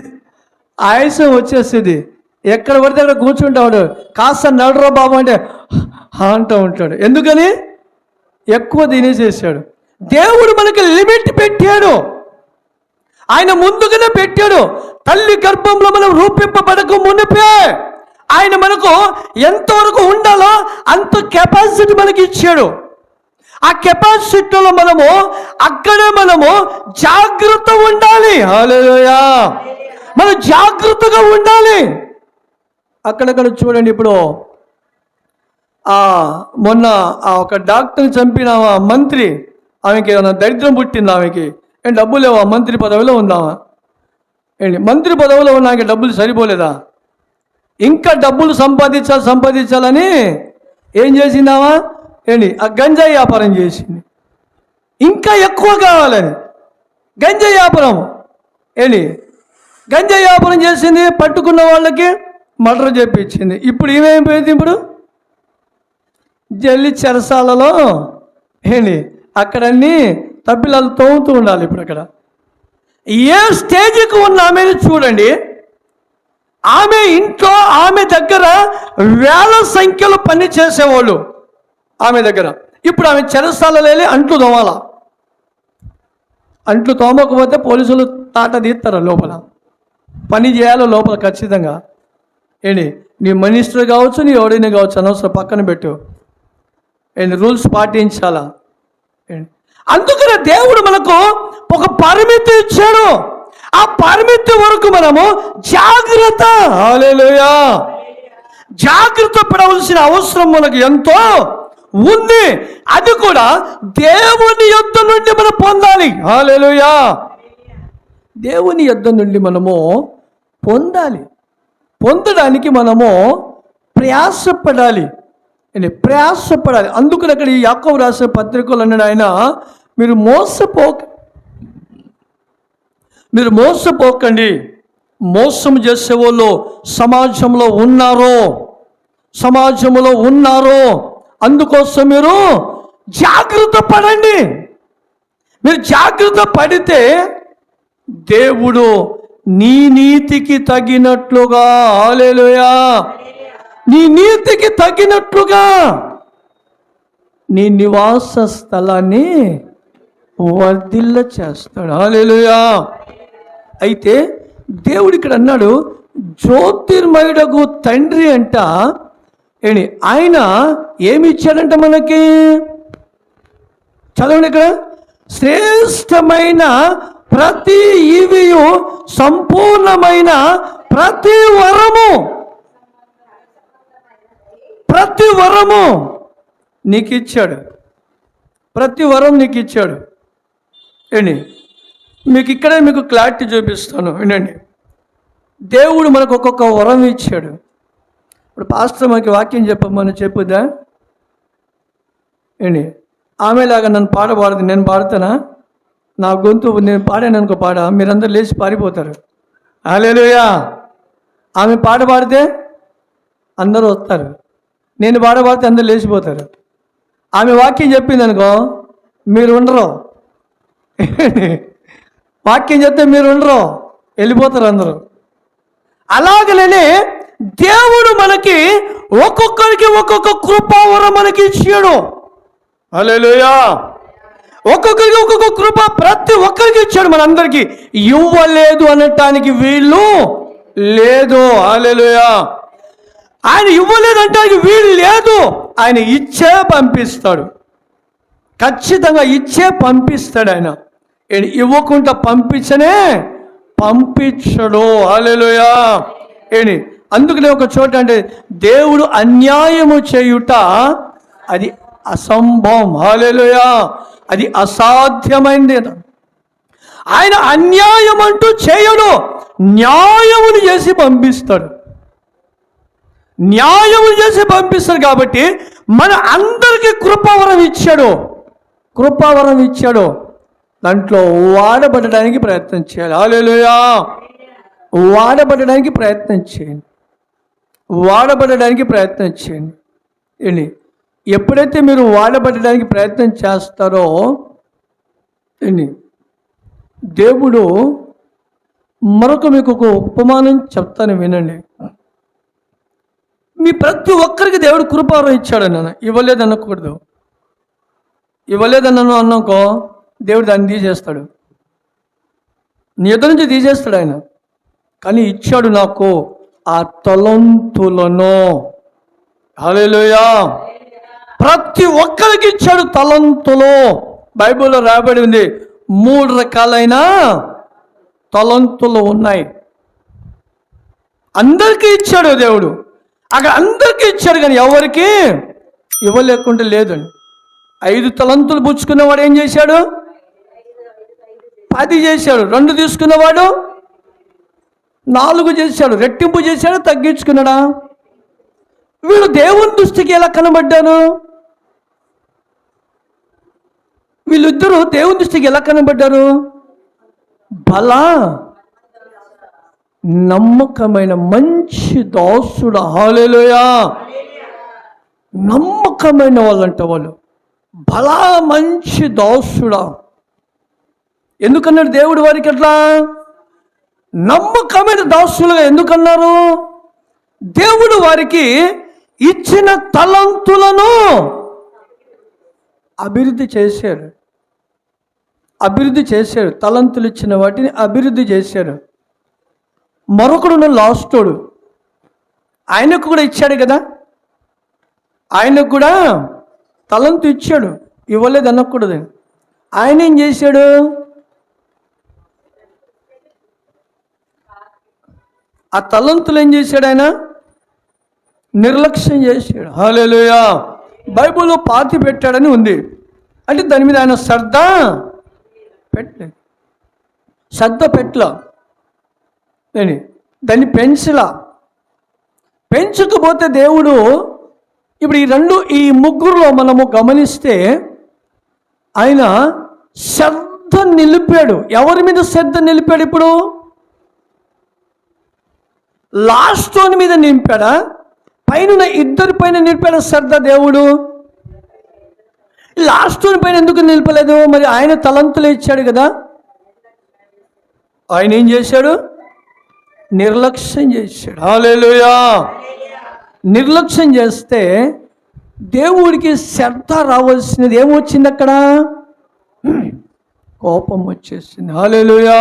ఆయాసం వచ్చేస్తుంది. ఎక్కడ పడితే అక్కడ కూర్చుంటాడు. కాస్త నడరా బాబు అంటే అంటూ ఉంటాడు. ఎందుకని? ఎక్కువ తినేసేసాడు. దేవుడు మనకి లిమిట్ పెట్టాడు. ఆయన ముందుగానే పెట్టాడు. తల్లి గర్భంలో మనం రూపింపబడక మునిపే ఆయన మనకు ఎంతవరకు ఉండాలో అంత కెపాసిటీ మనకి ఇచ్చాడు. ఆ కెపాసిటీలో మనము అక్కడే మనము జాగ్రత్త ఉండాలి. హల్లెలూయా. మనం జాగ్రత్తగా ఉండాలి. అక్కడక్కడ చూడండి, ఇప్పుడు మొన్న ఒక డాక్టర్ని చంపిన మంత్రి, ఆమెకి ఏమైనా దరిద్రం పుట్టింది, ఆమెకి ఏం డబ్బులు లేవా? మంత్రి పదవిలో ఉందామా ఏంటి? మంత్రి పదవిలో ఉన్నాక డబ్బులు సరిపోలేదా? ఇంకా డబ్బులు సంపాదించాలని ఏం చేసిందామా ఏంటి? ఆ గంజాయి వ్యాపారం చేసింది. ఇంకా ఎక్కువ కావాలని గంజాయి వ్యాపారం ఏంటి? గంజాయి వ్యాపారం చేసింది, పట్టుకున్న వాళ్ళకి మర్డర్ చేపించింది. ఇప్పుడు ఏమైపోయింది? ఇప్పుడు జల్లి చెరసాలలో ఏంటి అక్కడన్నీ తప్పిలాలు తోముతూ ఉండాలి. ఇప్పుడు అక్కడ ఏ స్టేజ్కి ఉన్న ఆమెను చూడండి. ఆమె ఇంట్లో, ఆమె దగ్గర వేల సంఖ్యలో పని చేసేవాళ్ళు ఆమె దగ్గర. ఇప్పుడు ఆమె చెరసాలలో వెళ్ళి అంట్లు తోమాల. అంట్లు తోమకపోతే పోలీసులు తాట తీస్తారు. లోపల పని చేయాలో లోపల ఖచ్చితంగా. ఏంటి, నీ మినిస్టర్ కావచ్చు, నీ ఎవడైనా కావచ్చు, అనవసరం పక్కన పెట్టు. ఏంటి, రూల్స్ పాటించాలా. అందుకనే దేవుడు మనకు ఒక పరిమితి ఇచ్చాడు. ఆ పరిమితి వరకు మనము జాగ్రత్త, హల్లెలూయా, జాగ్రత్త పడవలసిన అవసరం మనకు ఎంతో ఉంది. అది కూడా దేవుని యొద్ద నుండి మనం పొందాలి. హల్లెలూయా. దేవుని యొద్ద నుండి మనము పొందాలి. పొందడానికి మనము ప్రయాసపడాలి. అందుకని అక్కడ ఈ యాకోబు రాసిన పత్రికలు అన్నాడు ఆయన, మీరు మోసపోకండి. మోసం చేసేవాళ్ళు సమాజంలో ఉన్నారు. అందుకోసం మీరు జాగ్రత్త పడండి. మీరు జాగ్రత్త పడితే దేవుడు నీ నీతికి తగినట్లుగా, హల్లెలూయా, నీ నీతికి తగినట్లుగా నీ నివాస స్థలాన్ని వర్ధిల్ల చేస్తాడు. హల్లెలూయా. అయితే దేవుడు ఇక్కడ అన్నాడు, జ్యోతిర్మయుడగు తండ్రి అంట ఏంటి, ఆయన ఏమి ఇచ్చాడంట మనకి? చదవండి ఇక్కడ, శ్రేష్టమైన ప్రతి ఈవియు, సంపూర్ణమైన ప్రతి వరము నీకు ఇచ్చాడు. ప్రతి వరం నీకు ఇచ్చాడు. ఏంటి, మీకు క్లారిటీ చూపిస్తాను, వినండి. దేవుడు మనకు ఒక్కొక్క వరం ఇచ్చాడు. ఇప్పుడు పాస్టర్ మనకి వాక్యం చెప్పమని చెప్పుదా ఏంటి? ఆమెలాగా నన్ను పాడబాడదు, నేను పాడతానా? నా గొంతు నేను పాడాను అనుకో, మీరందరూ లేచి పారిపోతారు. హల్లెలూయా. ఆమె పాడితే అందరూ వస్తారు, నేను పాడితే అందరూ లేచిపోతారు. ఆమె వాక్యం చెప్పింది అనుకో, మీరు ఉండరు. వాక్యం చెప్తే మీరు ఉండరు, వెళ్ళిపోతారు అందరూ. అలాగనే దేవుడు మనకి ఒక్కొక్కరికి ఒక్కొక్క కృపావరం మనకి ఇచ్చాడు. హల్లెలూయా. ఒక్కొక్కరికి ఒక్కొక్క కృప ప్రతి ఒక్కరికి ఇచ్చాడు. మనందరికీ ఇవ్వలేదు అనటానికి వీళ్ళు లేదు. హల్లెలూయా. ఆయన ఇవ్వలేదు అంటానికి వీలు లేదు. ఆయన ఇచ్చే పంపిస్తాడు. ఖచ్చితంగా ఇచ్చే పంపిస్తాడు. ఆయన ఇవ్వకుండా పంపించడు. హల్లెలూయా. అందుకనే ఒక చోట అంటే దేవుడు అన్యాయము చేయుట అది అసంభవం. హల్లెలూయా. అది అసాధ్యమైంది. ఆయన అన్యాయం అంటూ చేయడు, న్యాయమును చేసి పంపిస్తాడు. కాబట్టి మన అందరికీ కృపావరం ఇచ్చాడు. దాంట్లో వాడబడడానికి ప్రయత్నం చేయాలి. హల్లెలూయా. వాడబడడానికి ప్రయత్నం చేయండి. ఎప్పుడైతే మీరు వాడబడడానికి ప్రయత్నం చేస్తారో దేవుడు మీకు ఒక ఉపమానం చెప్తాను, వినండి. మీ ప్రతి ఒక్కరికి దేవుడు కృపావరం ఇచ్చాడు. ఇవ్వలేదనకూడదు. అన్నాకో దేవుడు దాన్ని తీసేస్తాడు, నీ ఎదురు నుంచి తీసేస్తాడు ఆయన. కానీ ఇచ్చాడు నాకు ఆ తలంతులను. హల్లెలూయా. ప్రతి ఒక్కరికి ఇచ్చాడు తలంతులు. బైబిల్లో రాయబడి ఉంది 3 రకాలైన తలంతులు ఉన్నాయి. అందరికీ ఇచ్చాడు దేవుడు. అక్కడ అందరికీ ఇచ్చాడు, కానీ ఎవరికి ఇవ్వలేకుండా లేదండి. 5 తలంతులు పుచ్చుకున్నవాడు ఏం చేశాడు? 10 చేశాడు. 2 తీసుకున్నవాడు 4 చేశాడు. రెట్టింపు చేశాడు, తగ్గించుకున్నాడా? వీళ్ళు దేవుని దృష్టికి ఎలా కనబడ్డారు? వీళ్ళిద్దరూ దేవుని దృష్టికి ఎలా కనబడ్డారు? నమ్మకమైన మంచి దాసుడు. హల్లెలూయా. నమ్మకమైన వాళ్ళంట వాళ్ళు. మంచి దాసుడా. ఎందుకన్నాడు దేవుడు వారికి అట్లా? నమ్మకమైన దాసులుగా ఎందుకన్నారు? దేవుడు వారికి ఇచ్చిన తలంతులను అభివృద్ధి చేశాడు. తలంతులు ఇచ్చిన వాటిని అభివృద్ధి చేశాడు. మరొకడు లాస్టోడు, ఆయనకు కూడా ఇచ్చాడు కదా. ఆయనకు కూడా తలంతు ఇచ్చాడు, ఇవ్వలేదు అనకూడదు. ఆయన ఏం చేశాడు? ఆ తలంతులు ఏం చేశాడు? ఆయన నిర్లక్ష్యం చేశాడు. హల్లెలూయా. బైబిల్లో పాతి పెట్టాడని ఉంది, అంటే దాని మీద ఆయన శ్రద్ధ పెట్టలా. దాన్ని పెంచకపోతే దేవుడు ఇప్పుడు ఈ ముగ్గురులో మనము గమనిస్తే ఆయన శ్రద్ధ నిలిపాడు. ఎవరి మీద శ్రద్ధ నిలిపాడు? ఇప్పుడు లాస్ట్ వన్ మీద నింపాడా? పైన 2 పైన నిలిపాడు శ్రద్ధ దేవుడు. లాస్ట్ వన్ పైన ఎందుకు నిలపలేదు? మరి ఆయన తలంతులు ఇచ్చాడు కదా. ఆయన ఏం చేశాడు? నిర్లక్ష్యం చేశాడు. హల్లెలూయా. నిర్లక్ష్యం చేస్తే దేవుడికి శ్రద్ధ రావాల్సినది ఏమొచ్చింది? అక్కడ కోపం వచ్చేసింది. హల్లెలూయా.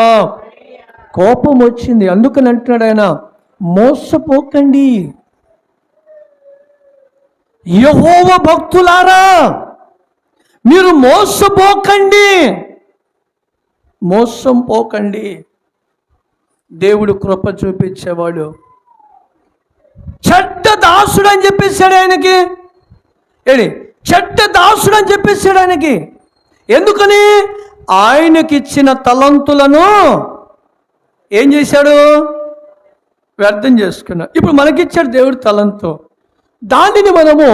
కోపం వచ్చింది. అందుకని అంటున్నాడు ఆయన, మోసపోకండి యెహోవా భక్తులారా, మీరు మోసం పోకండి. దేవుడు కృప చూపించేవాడు. చెడ్డ దాసుడు అని చెప్పేశాడు ఆయనకి. చెడ్డ దాసుడు అని చెప్పేశాడు ఆయనకి. ఎందుకని? ఆయనకిచ్చిన తలంతులను ఏం చేశాడు? వ్యర్థం చేసుకున్నాడు. ఇప్పుడు మనకిచ్చాడు దేవుడు తలంతు. దానిని మనము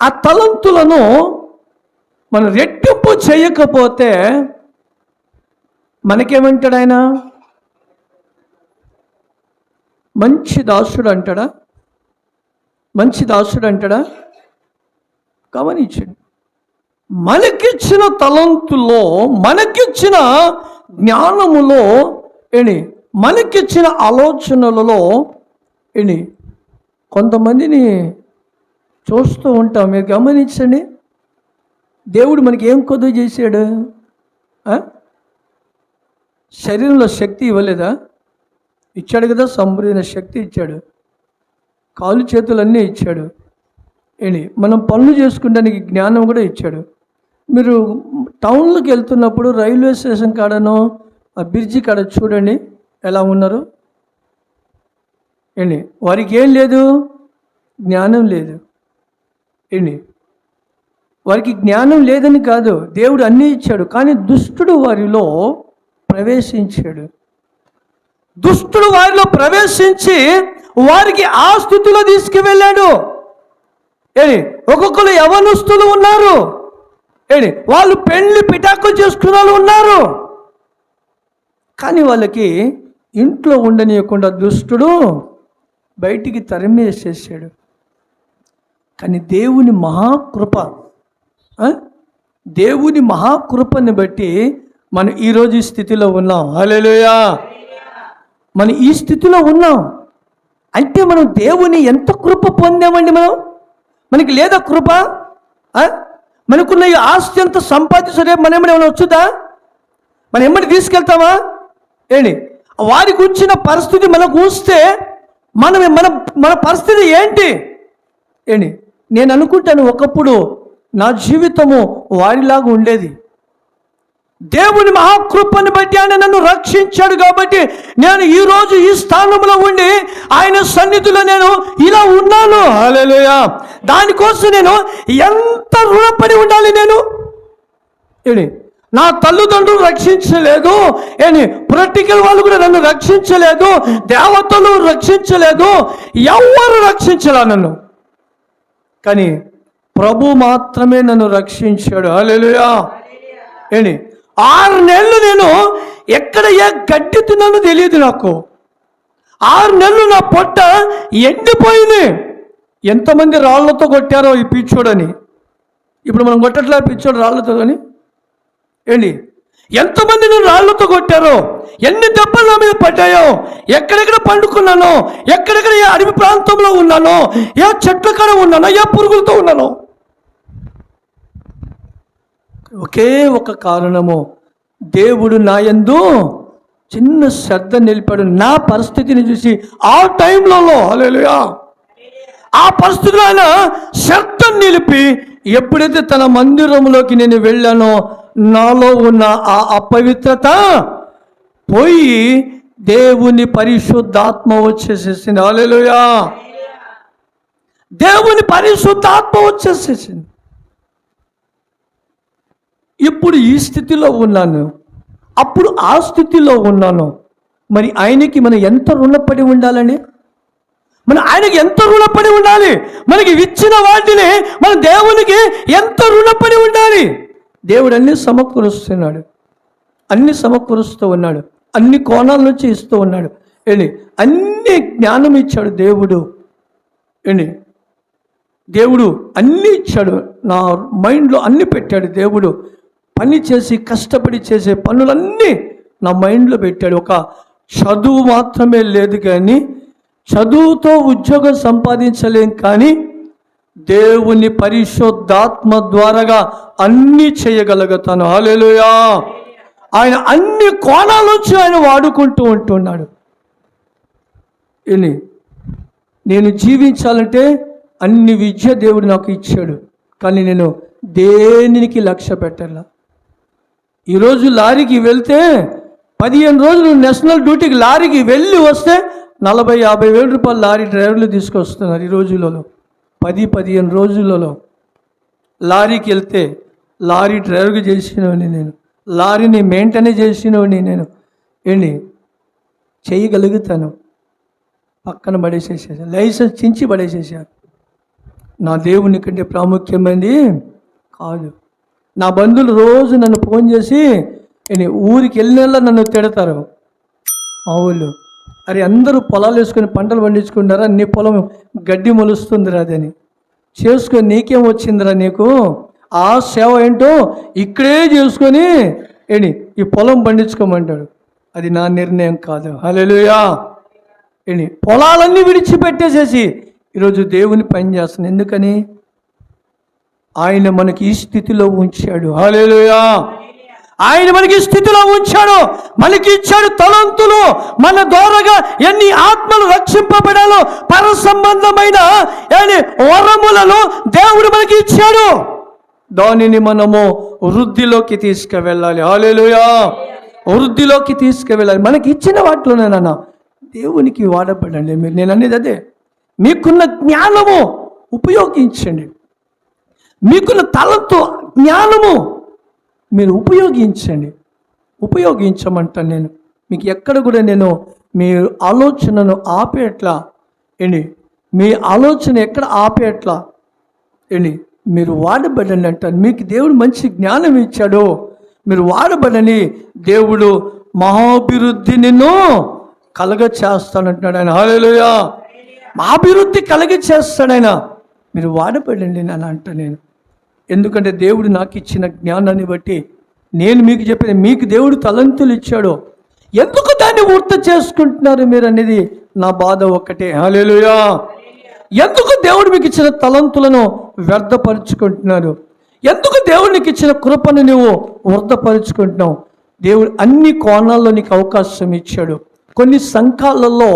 ఆ తలంతులను మనం రెట్టింపు చేయకపోతే మనకేమంటాడు ఆయన? మంచి దాసుడు అంటాడా? గమనించండి. మనకిచ్చిన తలంతుల్లో, మనకిచ్చిన జ్ఞానములో, మనకిచ్చిన ఆలోచనలలో కొంతమందిని చూస్తూ ఉంటాం. మీరు గమనించండి. దేవుడు మనకి ఏం కొద్దు చేశాడు? శరీరంలో శక్తి ఇవ్వలేదా? ఇచ్చాడు కదా. సమృద్ధమైన శక్తి ఇచ్చాడు. కాలు చేతులన్నీ ఇచ్చాడు. మనం పనులు చేసుకుంటానికి జ్ఞానం కూడా ఇచ్చాడు. మీరు టౌన్లోకి వెళ్తున్నప్పుడు రైల్వే స్టేషన్ కాడనో ఆ బ్రిడ్జి కాడ చూడండి ఎలా ఉన్నారు. వారికి ఏం లేదు? జ్ఞానం లేదు. వారికి జ్ఞానం లేదని కాదు, దేవుడు అన్నీ ఇచ్చాడు. కానీ దుష్టుడు వారిలో ప్రవేశించాడు. దుష్టుడు వారిలో ప్రవేశించి వారికి ఆ స్థితిలో తీసుకువెళ్ళాడు. ఒక్కొక్కరు యవనస్తులు ఉన్నారు. వాళ్ళు పెళ్లి పిటాకులు చేసుకున్న వాళ్ళు ఉన్నారు. కానీ వాళ్ళకి ఇంట్లో ఉండనీయకుండా దుష్టుడు బయటికి తరిమేసేసాడు. కానీ దేవుని మహాకృపని బట్టి మనం ఈరోజు ఈ స్థితిలో ఉన్నాం. హల్లెలూయా. మనం ఈ స్థితిలో ఉన్నాం అంటే మనం దేవుని ఎంత కృప పొందామండి. మనకి లేదా కృప? మనకున్న ఈ ఆస్తి ఎంత సంపాదించే మనం ఏమైనా వచ్చుదా? మనం ఏమని తీసుకెళ్తామా? వారికి వచ్చిన పరిస్థితి మనకు వస్తే మన పరిస్థితి ఏంటి? నేను అనుకుంటాను, ఒకప్పుడు నా జీవితము వారిలాగా ఉండేది. దేవుని మహాకృపను బట్టి ఆయన నన్ను రక్షించాడు కాబట్టి నేను ఈరోజు ఈ స్థానంలో ఉండి ఆయన సన్నిధిలో నేను ఇలా ఉన్నాను. హల్లెలూయా. దానికోసం నేను ఎంత రుణపడి ఉండాలి. నేను నా తల్లిదండ్రులు రక్షించలేదు, పొలిటికల్ వాళ్ళు కూడా నన్ను రక్షించలేదు, దేవతలు రక్షించలేదు, ఎవరు రక్షించలా నన్ను. కానీ ప్రభు మాత్రమే నన్ను రక్షించాడు. హల్లెలూయా. 6 నెలలు నేను ఎక్కడ ఏ గడ్డి తిన్నానో తెలియదు నాకు. 6 నెలలు నా పొట్ట ఎండిపోయింది. ఎంతమంది రాళ్లతో కొట్టారో ఈ పిచ్చోడని. ఇప్పుడు మనం కొట్టట్లే పిచ్చోడు రాళ్లతో అని. ఎంతమంది నేను రాళ్లతో కొట్టారో, ఎన్ని దెబ్బలు నా మీద పడ్డాయో, ఎక్కడెక్కడ పండుకున్నానో, ఎక్కడెక్కడ ఏ అడవి ప్రాంతంలో ఉన్నానో, ఏ చెట్ల కాడ ఉన్నానో, ఏ పురుగులతో ఉన్నానో. ఒకే ఒక కారణము, దేవుడు నా యందు చిన్న శ్రద్ధ నిలిపాడు. నా పరిస్థితిని చూసి ఆ టైంలలో, హల్లెలూయా, ఆ పరిస్థితిలో ఆయన శ్రద్ధ నిలిపి ఎప్పుడైతే తన మందిరంలోకి నేను వెళ్ళానో నాలో ఉన్న ఆ అపవిత్రత పోయి దేవుని పరిశుద్ధాత్మ వచ్చేసేసింది. హల్లెలూయా. దేవుని పరిశుద్ధాత్మ వచ్చేసేసింది. ఇప్పుడు ఈ స్థితిలో ఉన్నాను, అప్పుడు ఆ స్థితిలో ఉన్నాను. మరి ఆయనకి మనం ఎంత రుణపడి ఉండాలని, మనం ఆయనకి ఎంత రుణపడి ఉండాలి. మనకి ఇచ్చిన వాటిని మన దేవునికి ఎంత రుణపడి ఉండాలి. దేవుడు అన్ని సమకూరుస్తున్నాడు, అన్ని సమకూరుస్తూ ఉన్నాడు, అన్ని కోణాల నుంచి ఇస్తూ ఉన్నాడు. అన్ని జ్ఞానం ఇచ్చాడు దేవుడు. దేవుడు అన్నీ ఇచ్చాడు. నా మైండ్లో అన్ని పెట్టాడు దేవుడు. పని చేసి కష్టపడి చేసే పనులన్నీ నా మైండ్లో పెట్టాడు. ఒక చదువు మాత్రమే లేదు, కానీ చదువుతో ఉద్యోగం సంపాదించలేం, కానీ దేవుని పరిశుద్ధాత్మ ద్వారాగా అన్నీ చేయగలుగుతాను. హల్లెలూయా. ఆయన అన్ని కోణాల నుంచి ఆయన వాడుకుంటూ ఉంటున్నాడు. నేను జీవించాలంటే అన్ని విద్య దేవుడు నాకు ఇచ్చాడు, కానీ నేను దేనికి లక్ష్య పెట్టాల. ఈరోజు లారీకి వెళ్తే 15 రోజులు నేషనల్ డ్యూటీకి లారీకి వెళ్ళి వస్తే 40-50 వేల రూపాయలు లారీ డ్రైవర్లు తీసుకొస్తున్నారు. ఈ రోజులలో 10-15 రోజులలో లారీకి వెళ్తే లారీ డ్రైవర్గా చేసినవాడిని నేను, లారీని మెయింటైన్ చేసినవాడిని నేను. చేయగలుగుతాను. పక్కన పడేసేసాను, లైసెన్స్ చించి పడేసేసాను. నా దేవుని కంటే ప్రాముఖ్యమైనది కాదు. నా బంధువులు రోజు నన్ను ఫోన్ చేసి ఊరికి వెళ్ళినలా నన్ను తిడతారు. మా ఊళ్ళు, అరే అందరూ పొలాలు వేసుకొని పంటలు పండించుకుంటారా, నీ పొలం గడ్డి మొలుస్తుందిరా అదని. చేసుకొని నీకేం వచ్చిందిరా, నీకు ఆ సేవ ఏంటో ఇక్కడే చేసుకొని ఈ పొలం పండించుకోమంటాడు. అది నా నిర్ణయం కాదు. హల్లెలూయా. పొలాలన్నీ విడిచిపెట్టేసేసి ఈరోజు దేవుని పని చేస్తున్నాను. ఎందుకని? ఆయన మనకి ఈ స్థితిలో ఉంచాడు. హల్లెలూయా. ఆయన మనకి ఈ స్థితిలో ఉంచాడు, మనకి ఇచ్చాడు తలంతులు. మన ద్వారాగా ఎన్ని ఆత్మలు రక్షింపబడాలో పర సంబంధమైన వరములను దేవుడు మనకి ఇచ్చాడు. దానిని మనము వృద్ధిలోకి తీసుకువెళ్ళాలి. హల్లెలూయా. వృద్ధిలోకి తీసుకువెళ్ళాలి. మనకి ఇచ్చిన వాటిలోనేనా దేవునికి వాడబడండి. మీరు, నేను అనేది అదే, మీకున్న జ్ఞానము ఉపయోగించండి. మీకున్న తలంతో జ్ఞానము మీరు ఉపయోగించమంటాను నేను. మీకు ఎక్కడ కూడా నేను మీ ఆలోచనను ఆపేట్లా, మీ ఆలోచన ఎక్కడ ఆపేట్లా, మీరు వాడబడండి అంటాను. మీకు దేవుడు మంచి జ్ఞానం ఇచ్చాడు, మీరు వాడబడని. దేవుడు మహాభివృద్ధి నిన్ను కలగ చేస్తానంటున్నాడు ఆయన. హల్లెలూయా. మహాభివృద్ధి కలగ చేస్తాడు ఆయన. మీరు వాడబడండి అని అంట నేను. ఎందుకంటే దేవుడు నాకు ఇచ్చిన జ్ఞానాన్ని బట్టి నేను మీకు చెప్పేది, మీకు దేవుడు తలంతులు ఇచ్చాడు, ఎందుకు దాన్ని వృద్ధి చేసుకుంటున్నారు మీరు అనేది నా బాధ ఒక్కటే. హల్లెలూయా. ఎందుకు దేవుడు మీకు ఇచ్చిన తలంతులను వ్యర్థపరుచుకుంటున్నారు? ఎందుకు దేవుడు నీకు ఇచ్చిన కృపను నువ్వు వృద్ధపరుచుకుంటున్నావు? దేవుడు అన్ని కోణాల్లో నీకు అవకాశం ఇచ్చాడు. కొన్ని సంఘాలలో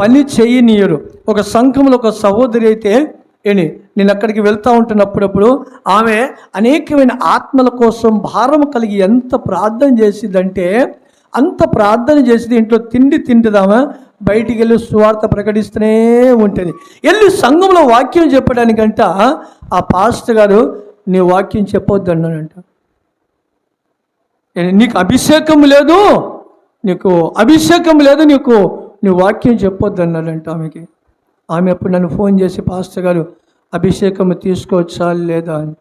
పని చేయనీయరు. ఒక సంఘంలో ఒక సహోదరి అయితే నేను అక్కడికి వెళ్తూ ఉంటాను అప్పుడప్పుడు. ఆమె అనేకమైన ఆత్మల కోసం భారం కలిగి ఎంత ప్రార్థన చేసిందంటే అంత ప్రార్థన చేసింది. ఇంట్లో తిండిదామా బయటికి వెళ్ళి సువార్త ప్రకటిస్తూనే ఉంటుంది. వెళ్ళి సంఘంలో వాక్యం చెప్పడానికంట ఆ పాస్టర్ గారు నీ వాక్యం చెప్పొద్దు అన్నాడంట. నీకు అభిషేకం లేదు, నీ వాక్యం చెప్పొద్దు అన్నాడంట ఆమెకి. ఆమె అప్పుడు నన్ను ఫోన్ చేసి, పాస్టర్ గారు అభిషేకం తీసుకోవచ్చా లేదా అని.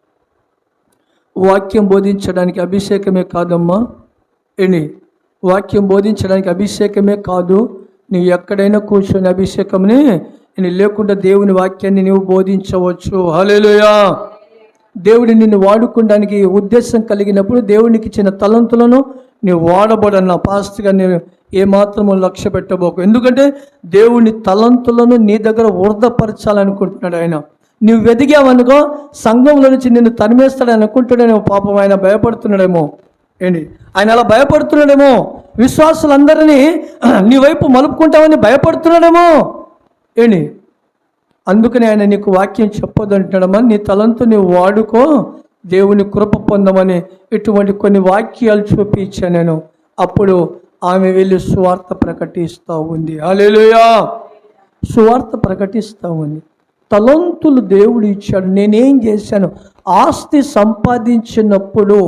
వాక్యం బోధించడానికి అభిషేకమే కాదమ్మా, వాక్యం బోధించడానికి అభిషేకమే కాదు, నువ్వు ఎక్కడైనా కూర్చొని అభిషేకంని లేకుండా దేవుని వాక్యాన్ని నువ్వు బోధించవచ్చు. హల్లెలూయా. దేవుడు నిన్ను వాడుకోవడానికి ఉద్దేశం కలిగినప్పుడు దేవునికి ఇచ్చిన తలంతులను నీవు వాడబడన్న పాస్ట్గా నేను ఏమాత్రము లక్ష్య పెట్టబోకు. ఎందుకంటే దేవుని తలంతులను నీ దగ్గర వృధపరచాలనుకుంటున్నాడు ఆయన. నువ్వు వెదిగావనుకో సంఘంలో నుంచి నిన్ను తరిమేస్తాడు అనుకుంటున్నాడేమో. పాపం ఆయన భయపడుతున్నాడేమో. ఆయన అలా భయపడుతున్నాడేమో. విశ్వాసులందరినీ నీ వైపు మలుపుకుంటామని భయపడుతున్నాడేమో. అందుకని ఆయన నీకు వాక్యం చెప్పొద్దు అంటున్నాడమ్మా. నీ తలంతు నీవు వాడుకో, దేవుని కృప పొందమని ఇటువంటి కొన్ని వాక్యాలు చూపించాను నేను. అప్పుడు ఆమె వెళ్ళి సువార్త ప్రకటిస్తూ ఉంది. హల్లెలూయా. సువార్త ప్రకటిస్తూ ఉంది. తలంతులు దేవుడు ఇచ్చాడు. నేనేం చేశాను? ఆస్తి సంపాదించినప్పుడు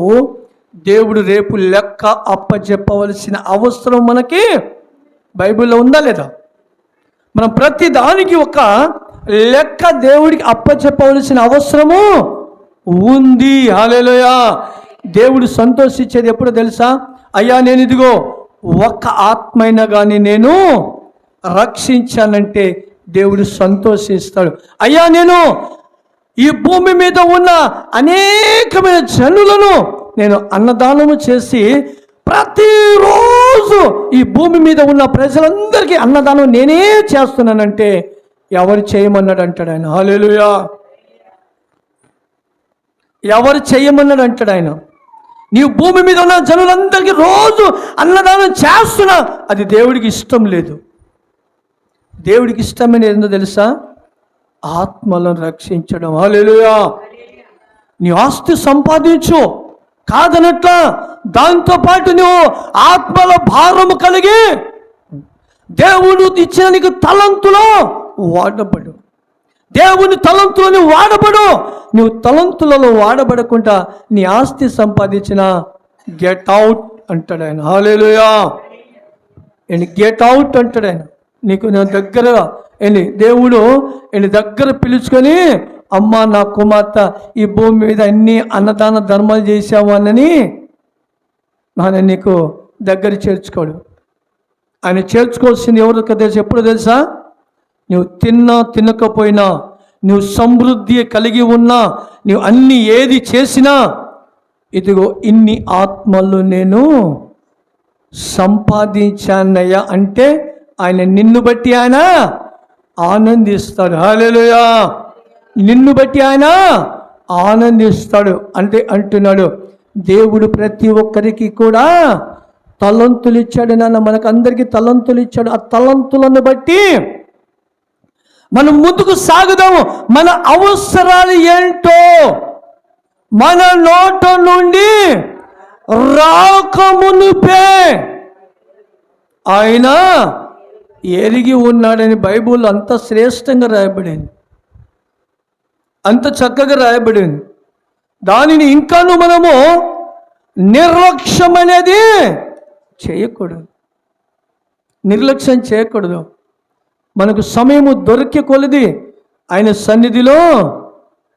దేవుడు రేపు లెక్క అప్పచెప్పవలసిన అవసరం మనకి బైబిల్లో ఉందా లేదా? మనం ప్రతి దానికి ఒక లెక్క దేవుడికి అప్పచెప్పవలసిన అవసరము ఉంది. హల్లెలూయా. దేవుడు సంతోషించేది ఎప్పుడో తెలుసా? అయ్యా నేను ఇదిగో ఒక్క ఆత్మైనా కానీ నేను రక్షించానంటే దేవుడు సంతోషిస్తాడు. అయ్యా నేను ఈ భూమి మీద ఉన్న అనేకమైన జనులను నేను అన్నదానము చేసి ప్రతిరోజు ఈ భూమి మీద ఉన్న ప్రజలందరికీ అన్నదానం నేనే చేస్తున్నానంటే ఎవరు చేయమన్నాడు అంటాడు ఆయన. హల్లెలూయా. ఎవరు చేయమన్నాడు అంటాడు ఆయన. నీవు భూమి మీద ఉన్న జనులందరికీ రోజు అన్నదానం చేస్తున్నా, అది దేవుడికి ఇష్టం లేదు. దేవుడికి ఇష్టమైన ఏందో తెలుసా? ఆత్మలను రక్షించడం. హల్లెలూయా. నీ ఆస్తి సంపాదించు కాదనట్లా, దాంతోపాటు నువ్వు ఆత్మల భారము కలిగి దేవుడు ఇచ్చిన నీకు తలంతులో వాడబడు. దేవుని తలంతులను వాడబడు. నువ్వు తలంతులలో వాడబడకుండా నీ ఆస్తి సంపాదించిన గెట్ అవుట్ అంటాడు ఆయన. హల్లెలూయా. గెట్ అవుట్ అంటాడు ఆయన. నీకు నా దగ్గర దేవుడు దగ్గర పిలుచుకొని, అమ్మ నా కుమార్తె ఈ భూమి మీద అన్ని అన్నదాన ధర్మాలు చేసావు అని ఆయన నీకు దగ్గర చేర్చుకోడు. ఆయన చేర్చుకోవాల్సింది ఎవరు తెలుసు? ఎప్పుడు తెలుసా? నువ్వు తిన్నా తినకపోయినా, నువ్వు సమృద్ధి కలిగి ఉన్నా, నువ్వు అన్ని ఏది చేసినా, ఇదిగో ఇన్ని ఆత్మలు నేను సంపాదించానయ్యా అంటే ఆయన నిన్ను బట్టి ఆయన ఆనందిస్తాడు. హల్లెలూయా. నిన్ను బట్టి ఆయన ఆనందిస్తాడు. అంటే అంటున్నాడు దేవుడు ప్రతి ఒక్కరికి కూడా తలంతులు ఇచ్చాడు నాన్న. మనకు అందరికీ తలంతులు ఇచ్చాడు. ఆ తలంతులను బట్టి మనం ముందుకు సాగుదాము. మన అవసరాలు ఏంటో మన నోట నుండి రాకమునుపే ఆయన ఎరిగి ఉన్నాడని బైబుల్ అంత శ్రేష్టంగా రాయబడింది, అంత చక్కగా రాయబడింది. దానిని ఇంకాను మనము నిర్లక్ష్యం అనేది చేయకూడదు, నిర్లక్ష్యం చేయకూడదు. మనకు సమయము దొరికే కొలది ఆయన సన్నిధిలో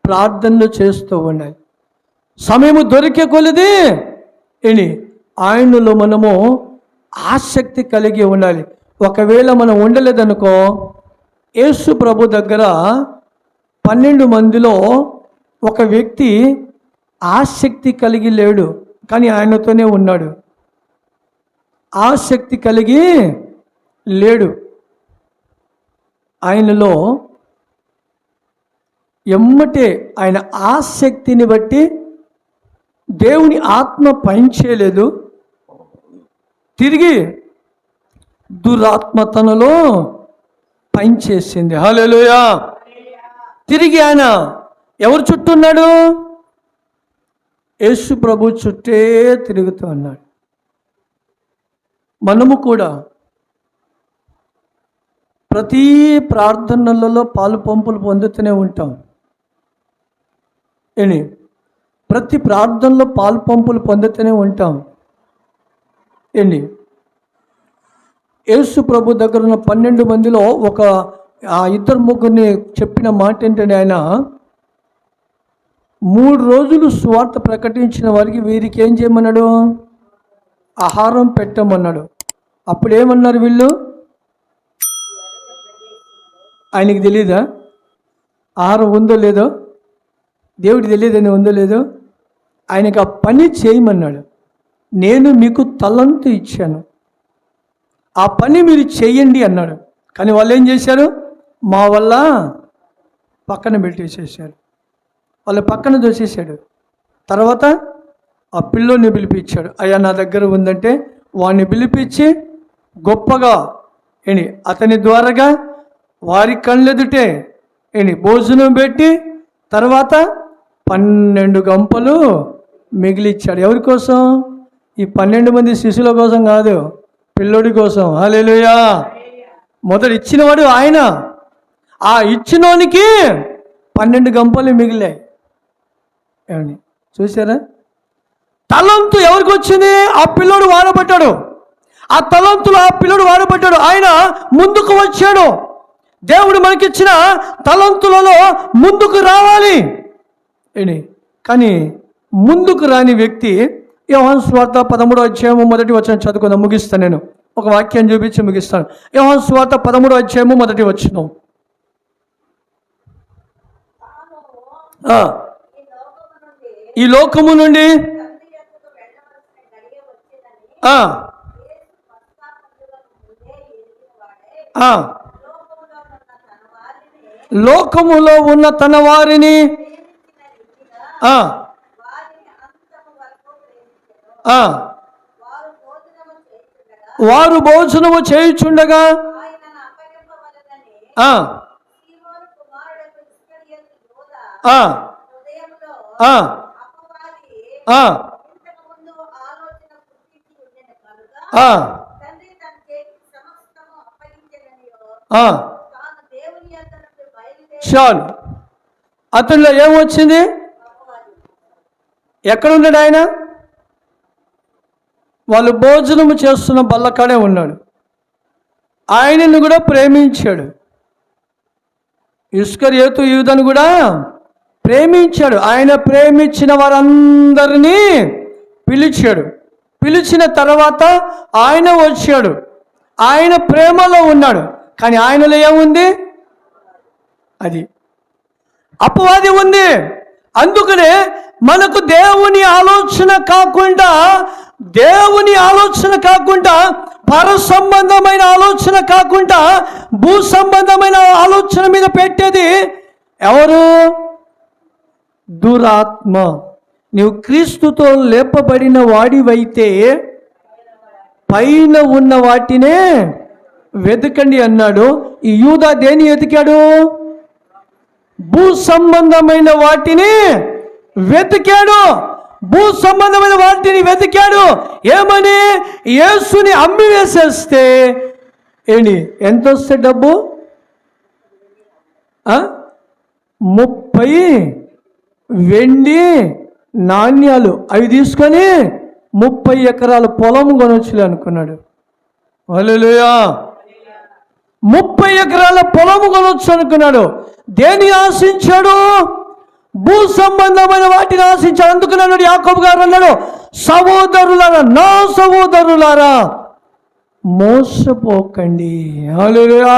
ప్రార్థనలు చేస్తూ ఉండాలి. సమయము దొరికే కొలది ఆయనలో మనము ఆసక్తి కలిగి ఉండాలి. ఒకవేళ మనం ఉండలేదనుకో, యేసు ప్రభు దగ్గర 12 మందిలో ఒక వ్యక్తి ఆసక్తి కలిగి లేడు, కానీ ఆయనతోనే ఉన్నాడు. ఆసక్తి కలిగి లేడు. ఆయనలో ఎమ్మటే ఆయన ఆసక్తిని బట్టి దేవుని ఆత్మ పనిచేయలేదు, తిరిగి దురాత్మ తనలో పనిచేసింది. హల్లెలూయా. తిరిగి ఆయన ఎవరు చుట్టూ ఉన్నాడు? యేసు ప్రభు చుట్టే తిరుగుతూ ఉన్నాడు. మనము కూడా ప్రతి ప్రార్థనలలో పాలు పంపులు పొందుతూనే ఉంటాం. ప్రతి ప్రార్థనలో పాలు పంపులు పొందుతూనే ఉంటాం. యేసు ప్రభు దగ్గర ఉన్న 12 మందిలో ఒక ఇద్దరు ముగ్గురిని చెప్పిన మాట ఏంటంటే, ఆయన 3 రోజులు సువార్త ప్రకటించిన వారికి వీరికి ఏం చేయమన్నాడు? ఆహారం పెట్టమన్నాడు. అప్పుడు ఏమన్నారు వీళ్ళు? ఆయనకి తెలీదా ఆహారం ఉందో లేదో? దేవుడికి తెలియదని ఉందో లేదో? ఆయనకి ఆ పని చేయమన్నాడు. నేను మీకు తలంతు ఇచ్చాను, ఆ పని మీరు చేయండి అన్నాడు. కానీ వాళ్ళు ఏం చేశారు? మా వల్ల పక్కన పెట్టేసేసారు. వాళ్ళ పక్కన దోసేసాడు. తర్వాత ఆ పిల్లోని పిలిపించాడు. అయ్యా నా దగ్గర ఉందంటే వాడిని పిలిపించి గొప్పగా అతని ద్వారాగా వారి కళ్ళెదుటే భోజనం పెట్టి తర్వాత 12 గంపలు మిగిలిచ్చాడు. ఎవరి కోసం? ఈ 12 మంది శిష్యుల కోసం కాదు, పిల్లోడి కోసం. హల్లెలూయా. మొదట ఇచ్చినవాడు ఆయన. ఆ ఇచ్చినోనికి 12 గంపలు మిగిలాయి. ఏమండి చూసారా? తలంతు ఎవరికి వచ్చింది? ఆ పిల్లోడు వాడబడ్డాడు. ఆ తలంతులు ఆ పిల్లోడు వాడబడ్డాడు. ఆయన ముందుకు వచ్చాడు. దేవుడు మనకిచ్చిన తలంతులలో ముందుకు రావాలి. కానీ ముందుకు రాని వ్యక్తి, యోహాను సువార్త 13వ అధ్యాయము 1వ వచనం చదువుకుందాం. ముగిస్తాను. నేను ఒక వాక్యాన్ని చూపించి ముగిస్తాను. యోహాను సువార్త 13వ అధ్యాయము 1వ వచనం. ఈ లోకము నుండి లోకములో ఉన్న తన వారిని వారు భోజనము చేయుచుండగా చాలు. అతనిలో ఏమొచ్చింది? ఎక్కడున్నాడు ఆయన? వాళ్ళు భోజనము చేస్తున్న బల్లకాడే ఉన్నాడు. ఆయనను కూడా ప్రేమించాడు. ఇస్కరియోతు యూదను కూడా ప్రేమించాడు. ఆయన ప్రేమించిన వారందరినీ పిలిచాడు. పిలిచిన తర్వాత ఆయన వచ్చాడు. ఆయన ప్రేమలో ఉన్నాడు. కానీ ఆయనలో ఏముంది? అది అపవాది ఉంది. అందుకనే మనకు దేవుని ఆలోచన కాకుండా పర సంబంధమైన ఆలోచన కాకుండా భూ సంబంధమైన ఆలోచన మీద పెట్టేది ఎవరు? దురాత్మ. నీవు క్రీస్తుతో లేపబడిన వాడివైతే పైన ఉన్న వాటినే వెతకండి అన్నాడు. ఈ యూదా దేని వెతికాడు? భూ సంబంధమైన వాటిని వెతికాడు. భూ సంబంధమైన వాటిని వెతికాడు. ఏమని? యేసుని అమ్మి వేసేస్తే ఎంత వస్తే డబ్బు? 30 వెండి నాణ్యాలు అవి తీసుకొని 30 ఎకరాల పొలం కొనొచ్చులే అనుకున్నాడు. హల్లెలూయా. 30 ఎకరాల పొలము కొనొచ్చు అనుకున్నాడు. దేని ఆశించాడు? భూ సంబంధమైన వాటిని ఆశించాడు. అందుకున్నాడు యాకోబు గారు అన్నాడు, సహోదరులారా, నా సహోదరులారా మోసపోకండి. హల్లెలూయా.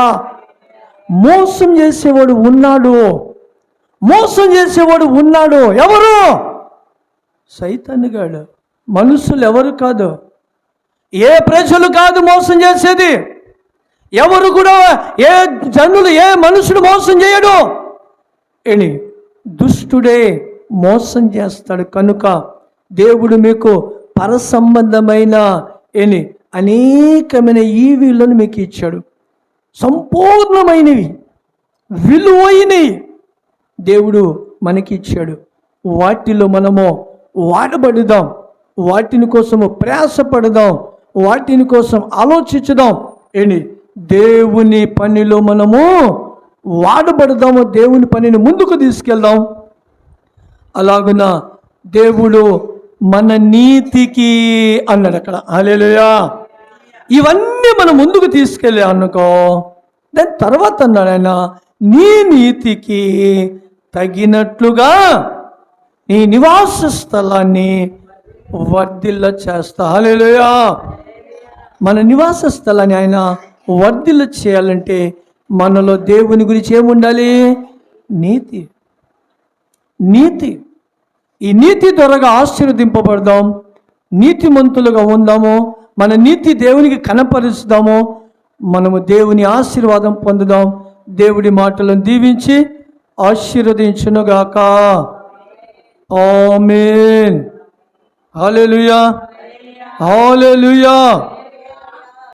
మోసం చేసేవాడు ఉన్నాడు. ఎవరు? సైతానుగాడు. మనుషులు ఎవరు కాదు, ఏ ప్రజలు కాదు మోసం చేసేది. ఎవరు కూడా, ఏ జనులు, ఏ మనుషుడు మోసం చేయడు. దుష్టుడే మోసం చేస్తాడు. కనుక దేవుడు మీకు పర సంబంధమైన అనేకమైన ఈవీలను మీకు ఇచ్చాడు. సంపూర్ణమైనవి, విలువైనవి దేవుడు మనకి ఇచ్చాడు. వాటిలో మనము వాడబడుదాం, వాటిని కోసము ప్రయాసపడదాం, వాటిని కోసం ఆలోచించుదాం. ఏంటి, దేవుని పనిలో మనము వాడబడదాము, దేవుని పనిని ముందుకు తీసుకెళ్దాం. అలాగున దేవుడు మన నీతికి అన్నాడు అక్కడ. హల్లెలూయా. ఇవన్నీ మనం ముందుకు తీసుకెళ్ళా అనుకో, దాని తర్వాత అన్నాడు ఆయన, నీ నీతికి తగినట్లుగా నీ నివాస స్థలాన్ని వర్ధిల్ల చేస్తా. హల్లెలూయా. మన నివాస స్థలాన్ని ఆయన వర్ధిల్ల చేయాలంటే మనలో దేవుని గురించి ఏముండాలి? నీతి. నీతి. ఈ నీతి ద్వారాగా ఆశీర్వదింపబడదాం, నీతిమంతులుగా ఉందాము, మన నీతి దేవునికి కనపరుస్తాము, మనము దేవుని ఆశీర్వాదం పొందుదాం. దేవుడి మాటలను దీవించి ఆశీర్వదించునుగాక. ఆమేన్. హల్లెలూయా. హల్లెలూయా.